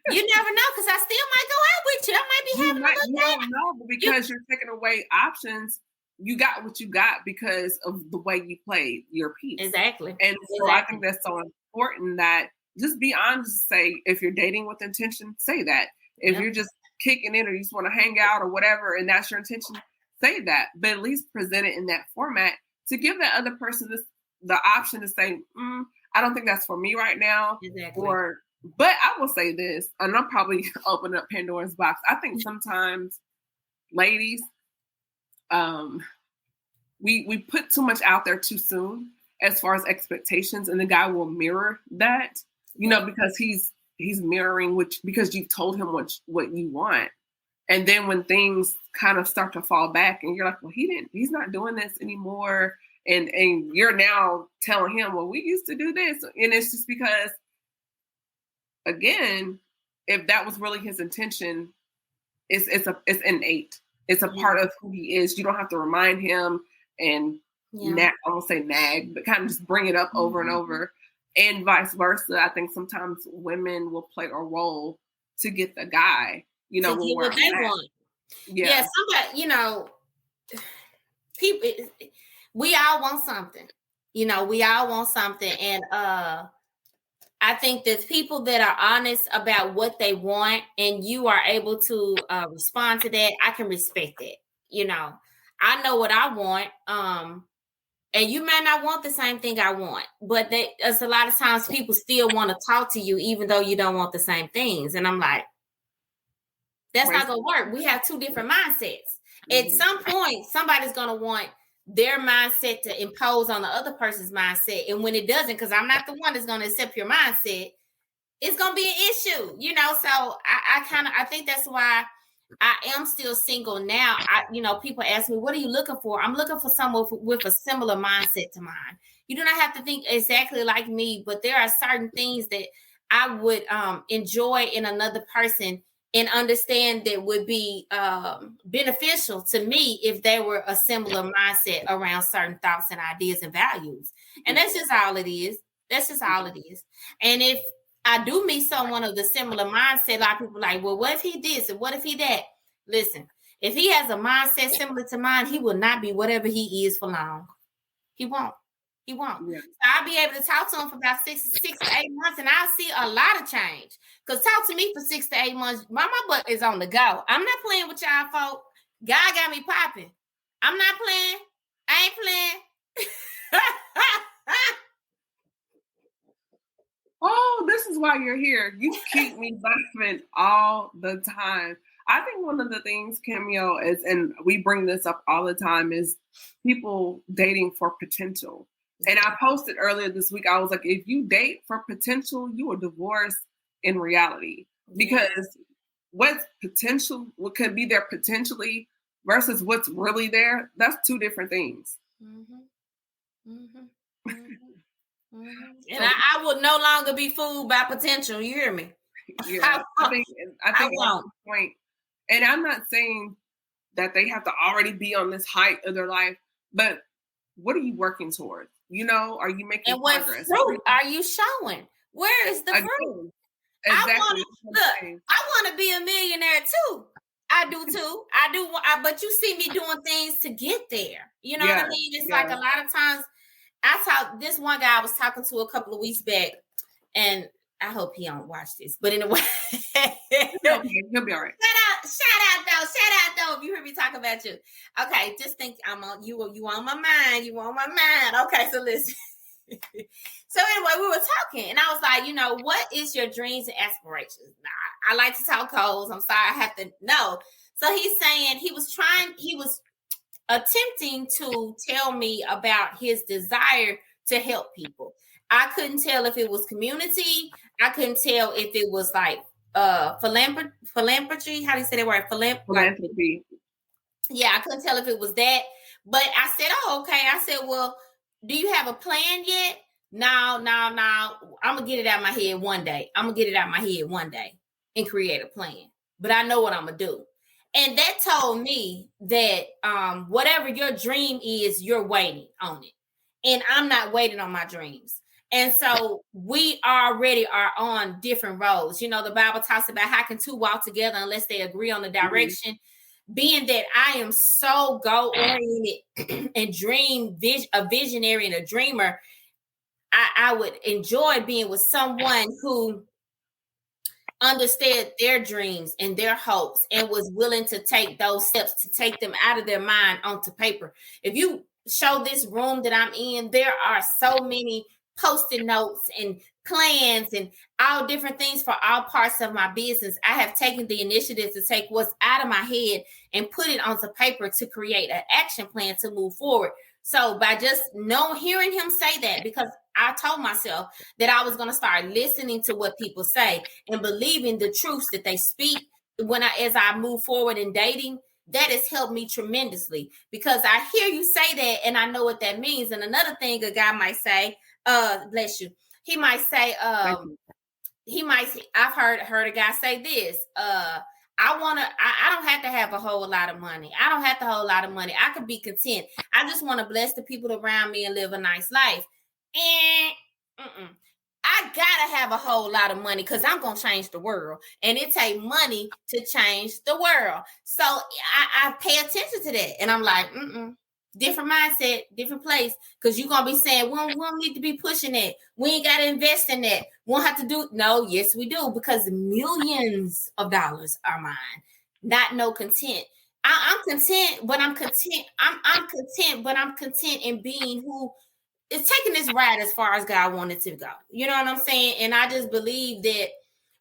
C: You never know, because I still might go out with you. I might be having a little
B: day. You don't know, but because you're taking away options, you got what you got because of the way you played your piece.
C: Exactly.
B: And so I think that's so important that just be honest. Say, if you're dating with intention, say that. If you're just kicking in or you just want to hang out or whatever, and that's your intention, say that. But at least present it in that format to give that other person the option to say, I don't think that's for me right now.
C: Exactly.
B: But I will say this, and I'm probably opening up Pandora's box. I think sometimes, ladies, we put too much out there too soon as far as expectations, and the guy will mirror that, because he's mirroring because you told him what you want. And then when things kind of start to fall back and you're like, well, he's not doing this anymore. And you're now telling him, well, we used to do this. And it's just because, again, if that was really his intention, it's innate. It's a part of who he is. You don't have to remind him and I won't say nag, but kind of just bring it up over and over. And vice versa. I think sometimes women will play a role to get the guy, to get
C: what they want. Yeah, somebody, people, we all want something. We all want something. And I think that people that are honest about what they want and you are able to respond to that, I can respect it. I know what I want. And you may not want the same thing I want, but there's a lot of times people still want to talk to you, even though you don't want the same things. And I'm like, that's not going to work. We have two different mindsets. At some point, somebody's going to want their mindset to impose on the other person's mindset. And when it doesn't, because I'm not the one that's going to accept your mindset, it's going to be an issue, So I think that's why I am still single now. People ask me, what are you looking for? I'm looking for someone with a similar mindset to mine. You do not have to think exactly like me, but there are certain things that I would enjoy in another person and understand that would be beneficial to me if they were a similar mindset around certain thoughts and ideas and values. And that's just all it is. And if I do meet someone of the similar mindset, a lot of people are like, well, what if he this and what if he that? Listen, if he has a mindset similar to mine, he will not be whatever he is for long. He won't. Yeah. So I'll be able to talk to him for about 6 to 8 months, and I'll see a lot of change. Because talk to me for 6 to 8 months, my butt is on the go. I'm not playing with y'all folk. God got me popping. I'm not playing. I ain't playing.
B: Oh, this is why you're here. You keep me laughing all the time. I think one of the things, Cameo, is, and we bring this up all the time, is people dating for potential. And I posted earlier this week, I was like, if you date for potential, you are divorced in reality. Because what's potential, what could be there potentially versus what's really there, that's two different things.
C: Mm-hmm. Mm-hmm. Mm-hmm. And I will no longer be fooled by potential. You hear me?
B: Yeah, I think at this point, and I'm not saying that they have to already be on this height of their life, but what are you working towards? You know, are you making progress?
C: What fruit are you showing? Where is the fruit?
B: Exactly.
C: I want to be a millionaire too. I do too. But you see me doing things to get there. You know what I mean? It's like a lot of times. This one guy I was talking to a couple of weeks back, and I hope he don't watch this. But anyway,
B: he'll be all right.
C: Shout out though. If you hear me talk about you, okay. Just think I'm on you. You on my mind. You on my mind. Okay, so listen. So anyway, we were talking, and I was like, you know, what is your dreams and aspirations? Now, I like to talk codes. I'm sorry, I have to know. So he's saying he was attempting to tell me about his desire to help people. I couldn't tell if it was community. I couldn't tell if it was like philanthropy. How do you say that word? Philanthropy. Yeah, I couldn't tell if it was that. But I said, oh, okay. I said, well, do you have a plan yet? No. I'm going to get it out of my head one day. And create a plan. But I know what I'm going to do. And that told me that whatever your dream is, you're waiting on it. And I'm not waiting on my dreams. And so we already are on different roads. You know, the Bible talks about how can two walk together unless they agree on the direction. Mm-hmm. Being that I am so goal-oriented and a visionary and a dreamer, I would enjoy being with someone who understood their dreams and their hopes and was willing to take those steps to take them out of their mind onto paper. If you show this room that I'm in, there are so many Post-it notes and plans and all different things for all parts of my business. I have taken the initiative to take what's out of my head and put it onto paper to create an action plan to move forward. So by just hearing him say that, because I told myself that I was going to start listening to what people say and believing the truths that they speak as I move forward in dating, that has helped me tremendously, because I hear you say that and I know what that means. And another thing a guy might say, bless you. He might say, I've heard a guy say this, I don't have to have a whole lot of money. I could be content. I just want to bless the people around me and live a nice life. And I gotta have a whole lot of money because I'm gonna change the world, and it takes money to change the world. So I pay attention to that, and I'm like, different mindset, different place, because you're gonna be saying, we don't need to be pushing that. We ain't gotta invest in that. We don't have to do. No, yes, we do, because millions of dollars are mine. Not no content. I'm content, but I'm content. I'm content, but I'm content in being who is taking this ride as far as God wanted to go. You know what I'm saying? And I just believe that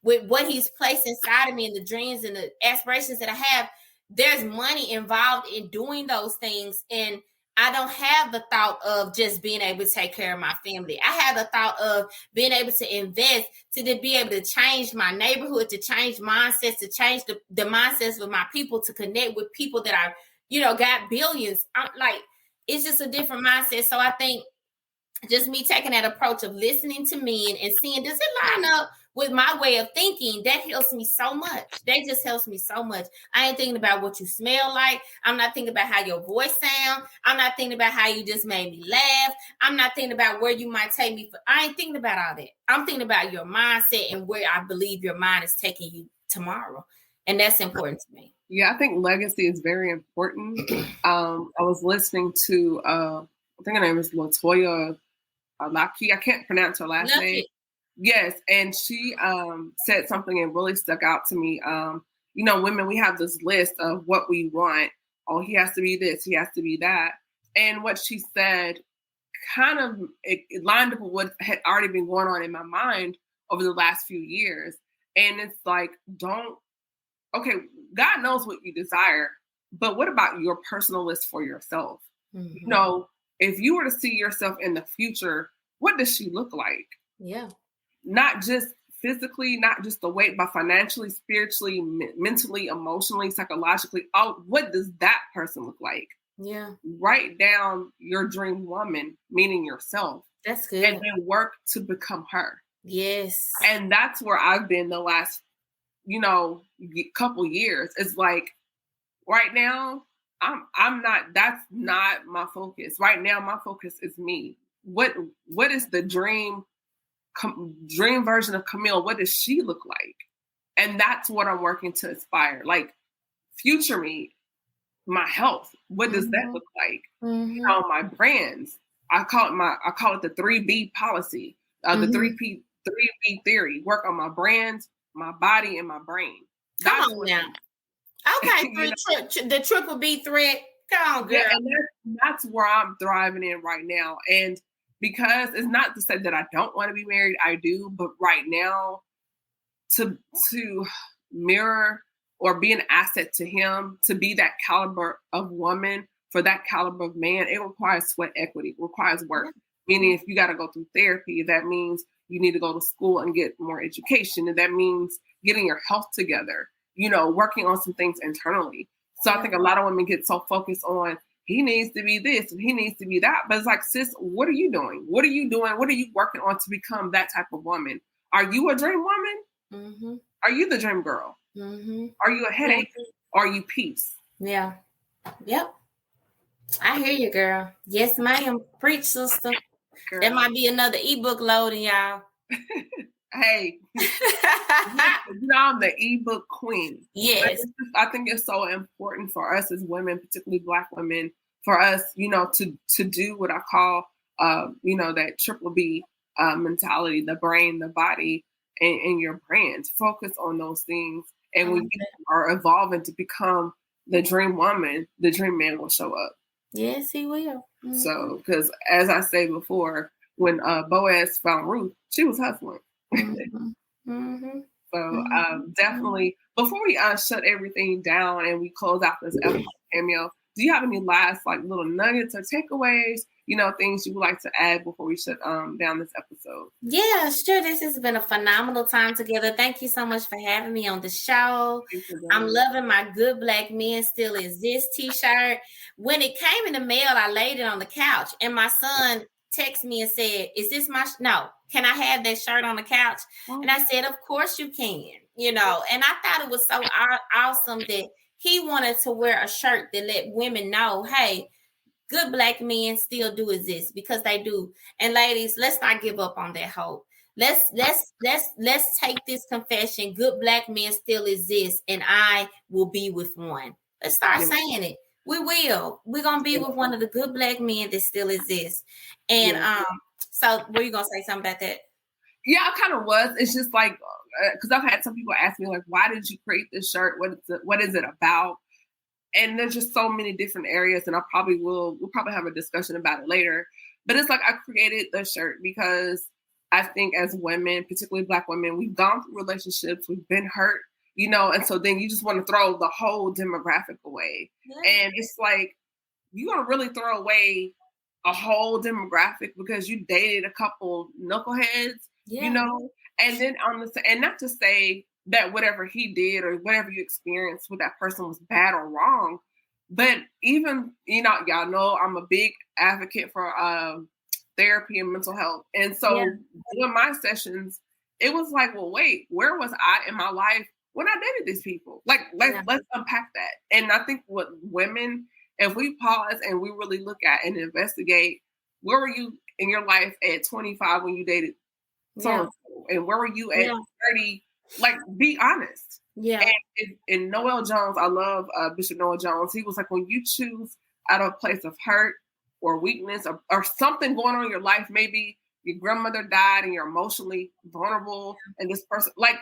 C: with what he's placed inside of me and the dreams and the aspirations that I have, there's money involved in doing those things. And I don't have the thought of just being able to take care of my family. I have the thought of being able to invest, to be able to change my neighborhood, to change mindsets, to change the mindsets of my people, to connect with people that are, got billions. It's just a different mindset. So I think just me taking that approach of listening to men and seeing, does it line up with my way of thinking? That helps me so much. That just helps me so much. I ain't thinking about what you smell like. I'm not thinking about how your voice sounds. I'm not thinking about how you just made me laugh. I'm not thinking about where you might take me. I ain't thinking about all that. I'm thinking about your mindset and where I believe your mind is taking you tomorrow. And that's important to me.
B: Yeah, I think legacy is very important. I was listening to, I think her name is Latoya Laki. I can't pronounce her last name. Yes, and she said something that really stuck out to me. Women, we have this list of what we want. Oh, he has to be this, he has to be that. And what she said kind of it lined up with what had already been going on in my mind over the last few years. And it's like, okay, God knows what you desire, but what about your personal list for yourself?
C: Mm-hmm.
B: You know, if you were to see yourself in the future, what does she look like?
C: Yeah.
B: Not just physically, not just the weight, but financially, spiritually, mentally, emotionally, psychologically. What does that person look like?
C: Yeah.
B: Write down your dream woman, meaning yourself.
C: That's good.
B: And then work to become her.
C: Yes.
B: And that's where I've been the last, couple years. It's like right now, that's not my focus. Right now, my focus is me. What is the dream version of Camille? What does she look like? And that's what I'm working to aspire. Like future me, my health. What does that look like?
C: Mm-hmm.
B: My brands. I call it the 3B policy. The 3B theory. Work on my brands, my body, and my brain.
C: Come on now. Okay, the triple B threat. Come on, girl.
B: Yeah, and that's where I'm thriving in right now. And because it's not to say that I don't want to be married, I do. But right now, to mirror or be an asset to him, to be that caliber of woman for that caliber of man, it requires sweat equity. It requires work. Meaning, if you got to go through therapy, that means you need to go to school and get more education. And that means getting your health together, working on some things internally. So I think a lot of women get so focused on, he needs to be this and he needs to be that. But it's like, sis, what are you doing? What are you doing? What are you working on to become that type of woman? Are you a dream woman?
C: Mm-hmm.
B: Are you the dream girl?
C: Mm-hmm.
B: Are you a headache? Or are you peace?
C: Yeah. Yep. I hear you, girl. Yes, ma'am. Preach, sister. Girl. That might be another ebook loading, y'all.
B: Hey, I'm the ebook queen.
C: Yes.
B: I think it's so important for us as women, particularly Black women, for us, to do what I call, that triple B mentality, the brain, the body, and your brands. Focus on those things. And when you are evolving to become the dream woman, the dream man will show up.
C: Yes, he will. Mm-hmm.
B: So, because as I said before, when Boaz found Ruth, she was hustling.
C: Mm-hmm. Mm-hmm.
B: So definitely, before we shut everything down and we close out this episode, Camille, do you have any last little nuggets or takeaways, things you would like to add before we shut down this episode?
C: Yeah, sure. This has been a phenomenal time together. Thank you so much for having me on the show. I'm loving my Good Black Men Still Exist t-shirt. When it came in the mail, I laid it on the couch and my son texted me and said, is this no, can I have that shirt on the couch? And I said, of course you can, and I thought it was so awesome that he wanted to wear a shirt that let women know, hey, good Black men still do exist, because they do. And ladies, let's not give up on that hope. Let's take this confession. Good Black men still exist, and I will be with one. Let's start saying it. We will. We're gonna be with one of the good Black men that still exists. And so were you gonna say something about that?
B: Yeah, I kind of was. It's just like, because I've had some people ask me, like, why did you create this shirt? What is it about? And there's just so many different areas, and we'll probably have a discussion about it later. But it's like, I created the shirt because I think as women, particularly Black women, we've gone through relationships, we've been hurt, and so then you just want to throw the whole demographic away. Yeah. And it's like, you're going to really throw away a whole demographic because you dated a couple knuckleheads, and then and not to say that whatever he did or whatever you experienced with that person was bad or wrong, but even, y'all know I'm a big advocate for therapy and mental health. And so in my sessions, it was like, well, wait, where was I in my life when I dated these people? Like, let's unpack that. And I think with women, if we pause and we really look at and investigate, where were you in your life at 25 when you dated so-and-so? And where were you at 30? Like, be honest.
C: Yeah.
B: And Noel Jones, I love Bishop Noel Jones. He was like, when you choose out of a place of hurt or weakness or something going on in your life, maybe your grandmother died and you're emotionally vulnerable, and this person, like,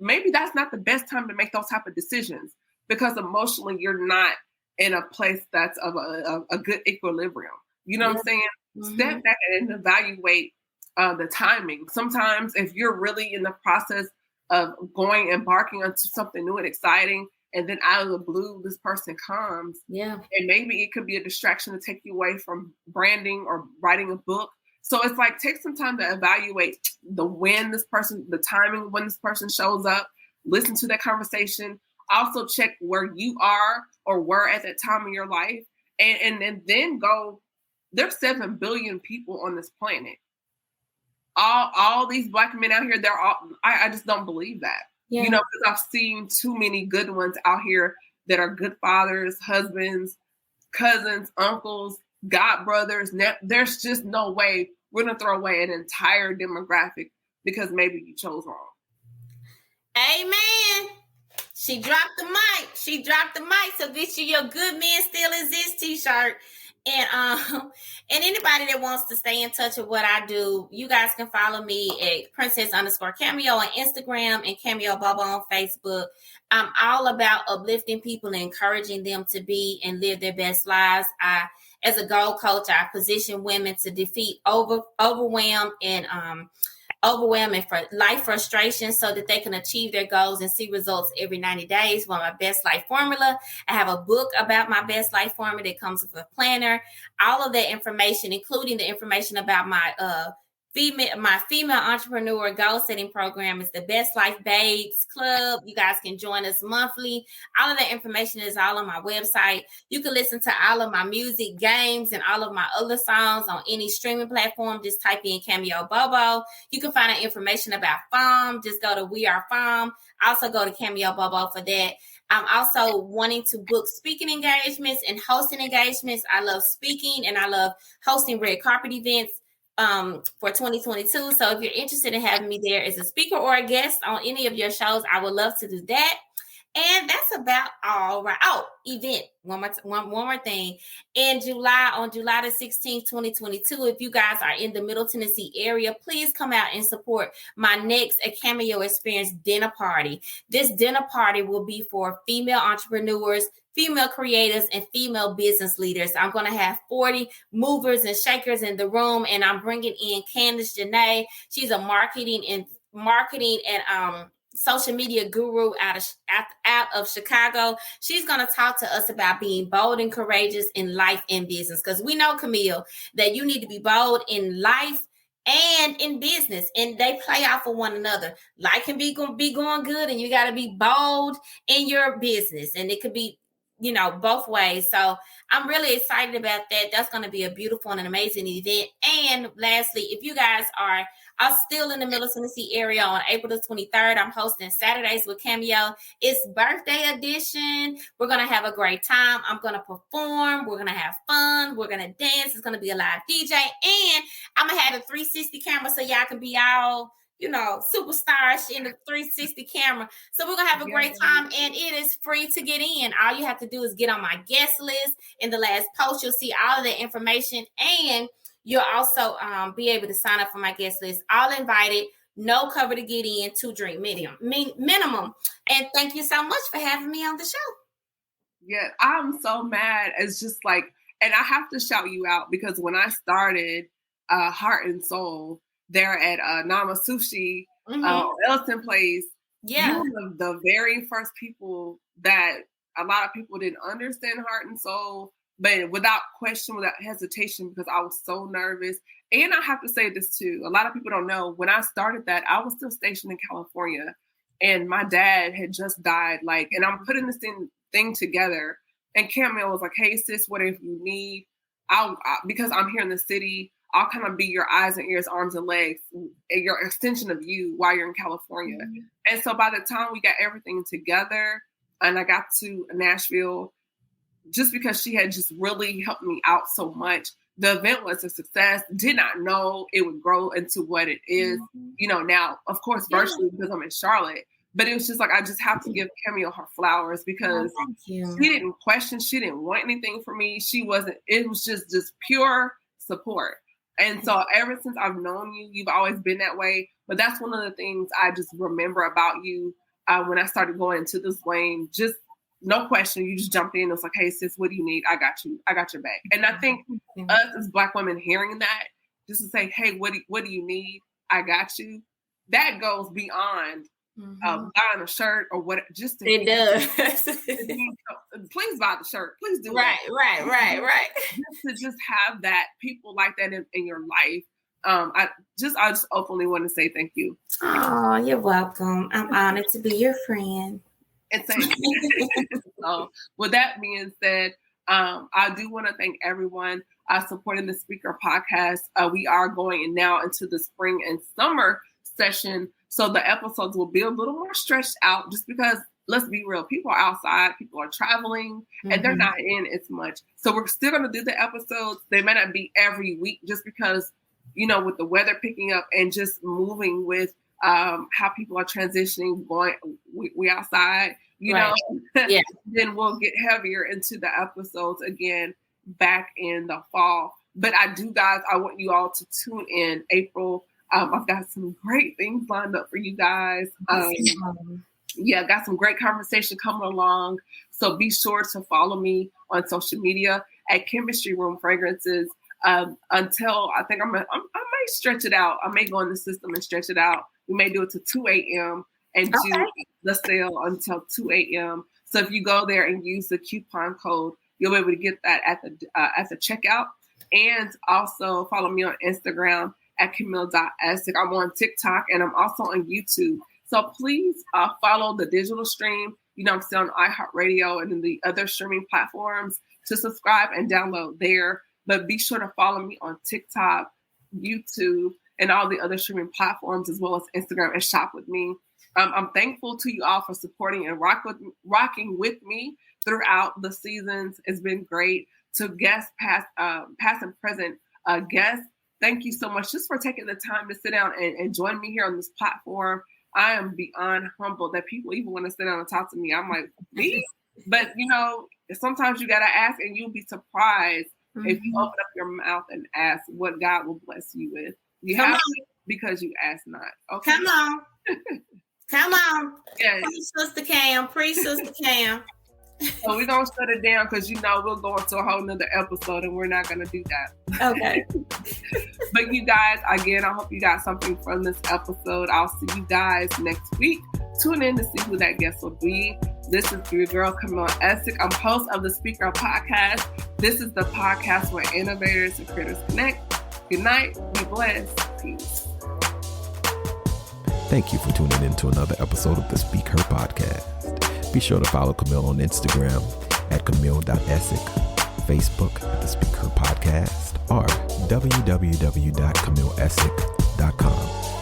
B: maybe that's not the best time to make those type of decisions because emotionally you're not in a place that's of a good equilibrium. You know what I'm saying?
C: Mm-hmm.
B: Step back and evaluate the timing. Sometimes if you're really in the process of embarking onto something new and exciting, and then out of the blue, this person comes.
C: Yeah.
B: And maybe it could be a distraction to take you away from branding or writing a book. So it's like, take some time to evaluate the timing when this person shows up, listen to that conversation, also check where you are or were at that time in your life. And then go, there's 7 billion people on this planet. All these Black men out here, I just don't believe that. Yeah. You know, because I've seen too many good ones out here that are good fathers, husbands, cousins, uncles, god brothers. There's just no way we're going to throw away an entire demographic because maybe you chose wrong.
C: Amen. She dropped the mic. So get you your Good Men Still Exist t-shirt. And anybody that wants to stay in touch with what I do, you guys can follow me at Princess_Cameo on Instagram and Cameo Bobo on Facebook. I'm all about uplifting people and encouraging them to be and live their best lives. As a goal coach, I position women to defeat overwhelm and for life frustration so that they can achieve their goals and see results every 90 days. My best life formula. I have a book about my best life formula that comes with a planner. All of that information, including the information about my female entrepreneur goal setting program, is the Best Life Babes Club. You guys can join us monthly. All of that information is all on my website. You can listen to all of my music, games, and all of my other songs on any streaming platform. Just type in Cameo Bobo. You can find out information about FOM. Just go to We Are FOM. Also go to Cameo Bobo for that. I'm also wanting to book speaking engagements and hosting engagements. I love speaking and I love hosting red carpet events for 2022. So if you're interested in having me there as a speaker or a guest on any of your shows, I would love to do that. And that's about all right. Oh, event. One more thing. On July the 16th, 2022, if you guys are in the Middle Tennessee area, please come out and support my next Cameo Experience dinner party. This dinner party will be for female entrepreneurs, female creators, and female business leaders. I'm going to have 40 movers and shakers in the room, and I'm bringing in Candace Janae. She's a marketing and social media guru out of Chicago. She's going to talk to us about being bold and courageous in life and business, because we know, Camille, that you need to be bold in life and in business, and they play off of one another. Life can be going good, and you got to be bold in your business, and it could be, both ways. So I'm really excited about that. That's going to be a beautiful and an amazing event. And lastly, if you guys are still in the Middle Tennessee area, on April the 23rd, I'm hosting Saturdays with Cameo. It's birthday edition. We're going to have a great time. I'm going to perform. We're going to have fun. We're going to dance. It's going to be a live DJ. And I'm going to have a 360 camera so y'all can be all, superstars in the 360 camera. So we're going to have a great time, and it is free to get in. All you have to do is get on my guest list. In the last post, you'll see all of the information, and you'll also be able to sign up for my guest list. All invited, no cover to get in, 2 drink minimum. And thank you so much for having me on the show.
B: Yeah, I'm so mad. It's just like, and I have to shout you out, because when I started Heart and Soul there at Nama Sushi, Elton Place, you were the very first people that a lot of people didn't understand Heart and Soul, but without question, without hesitation, because I was so nervous. And I have to say this too, a lot of people don't know, when I started that, I was still stationed in California, and my dad had just died. And I'm putting this thing together, and Camille was like, "Hey sis, whatever you need, because I'm here in the city, I'll kind of be your eyes and ears, arms and legs, your extension of you while you're in California." Mm-hmm. And so by the time we got everything together and I got to Nashville, just because she had just really helped me out so much, the event was a success. Did not know it would grow into what it is, now, of course, virtually, because I'm in Charlotte. But it was just like, I just have to give Camille her flowers, because she didn't question. She didn't want anything from me. It was just pure support. And so ever since I've known you, you've always been that way. But that's one of the things I just remember about you when I started going into this lane. Just no question, you just jumped in. It's like, hey, sis, what do you need? I got you. I got your back. And I think us as Black women hearing that, just to say, hey, what do you need? I got you. That goes beyond buying a shirt or what. Just to
C: it does.
B: Please buy the shirt. Please do
C: right.
B: to just have that, people like that in your life. I just openly want to say thank you.
C: Oh, you're welcome. I'm honored to be your friend.
B: And thank you. So, with that being said, I do want to thank everyone supporting the Speaker Podcast. We are going now into the spring and summer session, so the episodes will be a little more stretched out, just because, let's be real, people are outside, people are traveling, and they're not in as much. So we're still going to do the episodes. They may not be every week, just because, with the weather picking up and just moving with how people are transitioning, we outside, know, yeah. Then we'll get heavier into the episodes again back in the fall. But I want you all to tune in April. I've got some great things lined up for you guys. Got some great conversation coming along. So be sure to follow me on social media at Chemistry Room Fragrances. Until I think I may stretch it out. I may go in the system and stretch it out. We may do it to 2 a.m. and do the sale until 2 a.m. So if you go there and use the coupon code, you'll be able to get that at the checkout. And also follow me on Instagram at Camille.Essick. I'm on TikTok and I'm also on YouTube. So please follow the digital stream. I'm still on iHeartRadio and in the other streaming platforms to subscribe and download there. But be sure to follow me on TikTok, YouTube, and all the other streaming platforms, as well as Instagram, and shop with me. I'm thankful to you all for supporting and rocking with me throughout the seasons. It's been great. To guests, past and present guests, thank you so much just for taking the time to sit down and join me here on this platform. I am beyond humbled that people even want to sit down and talk to me. I'm like, me? But, sometimes you got to ask, and you'll be surprised if you open up your mouth and ask what God will bless you with. You have to, because you ask not. Okay.
C: Come on. Come on.
B: Yes.
C: Sister Cam. Sister Cam.
B: So we're going to shut it down because, we'll go into a whole nother episode and we're not going to do that.
C: Okay.
B: But you guys, again, I hope you got something from this episode. I'll see you guys next week. Tune in to see who that guest will be. This is your girl, Camille Essick. I'm host of the Speaker Podcast. This is the podcast where innovators and creators connect. Good night. Be blessed. Peace.
A: Thank you for tuning in to another episode of the Speak Her Podcast. Be sure to follow Camille on Instagram at Camille.Essick, Facebook at the Speak Her Podcast, or www.camilleessick.com.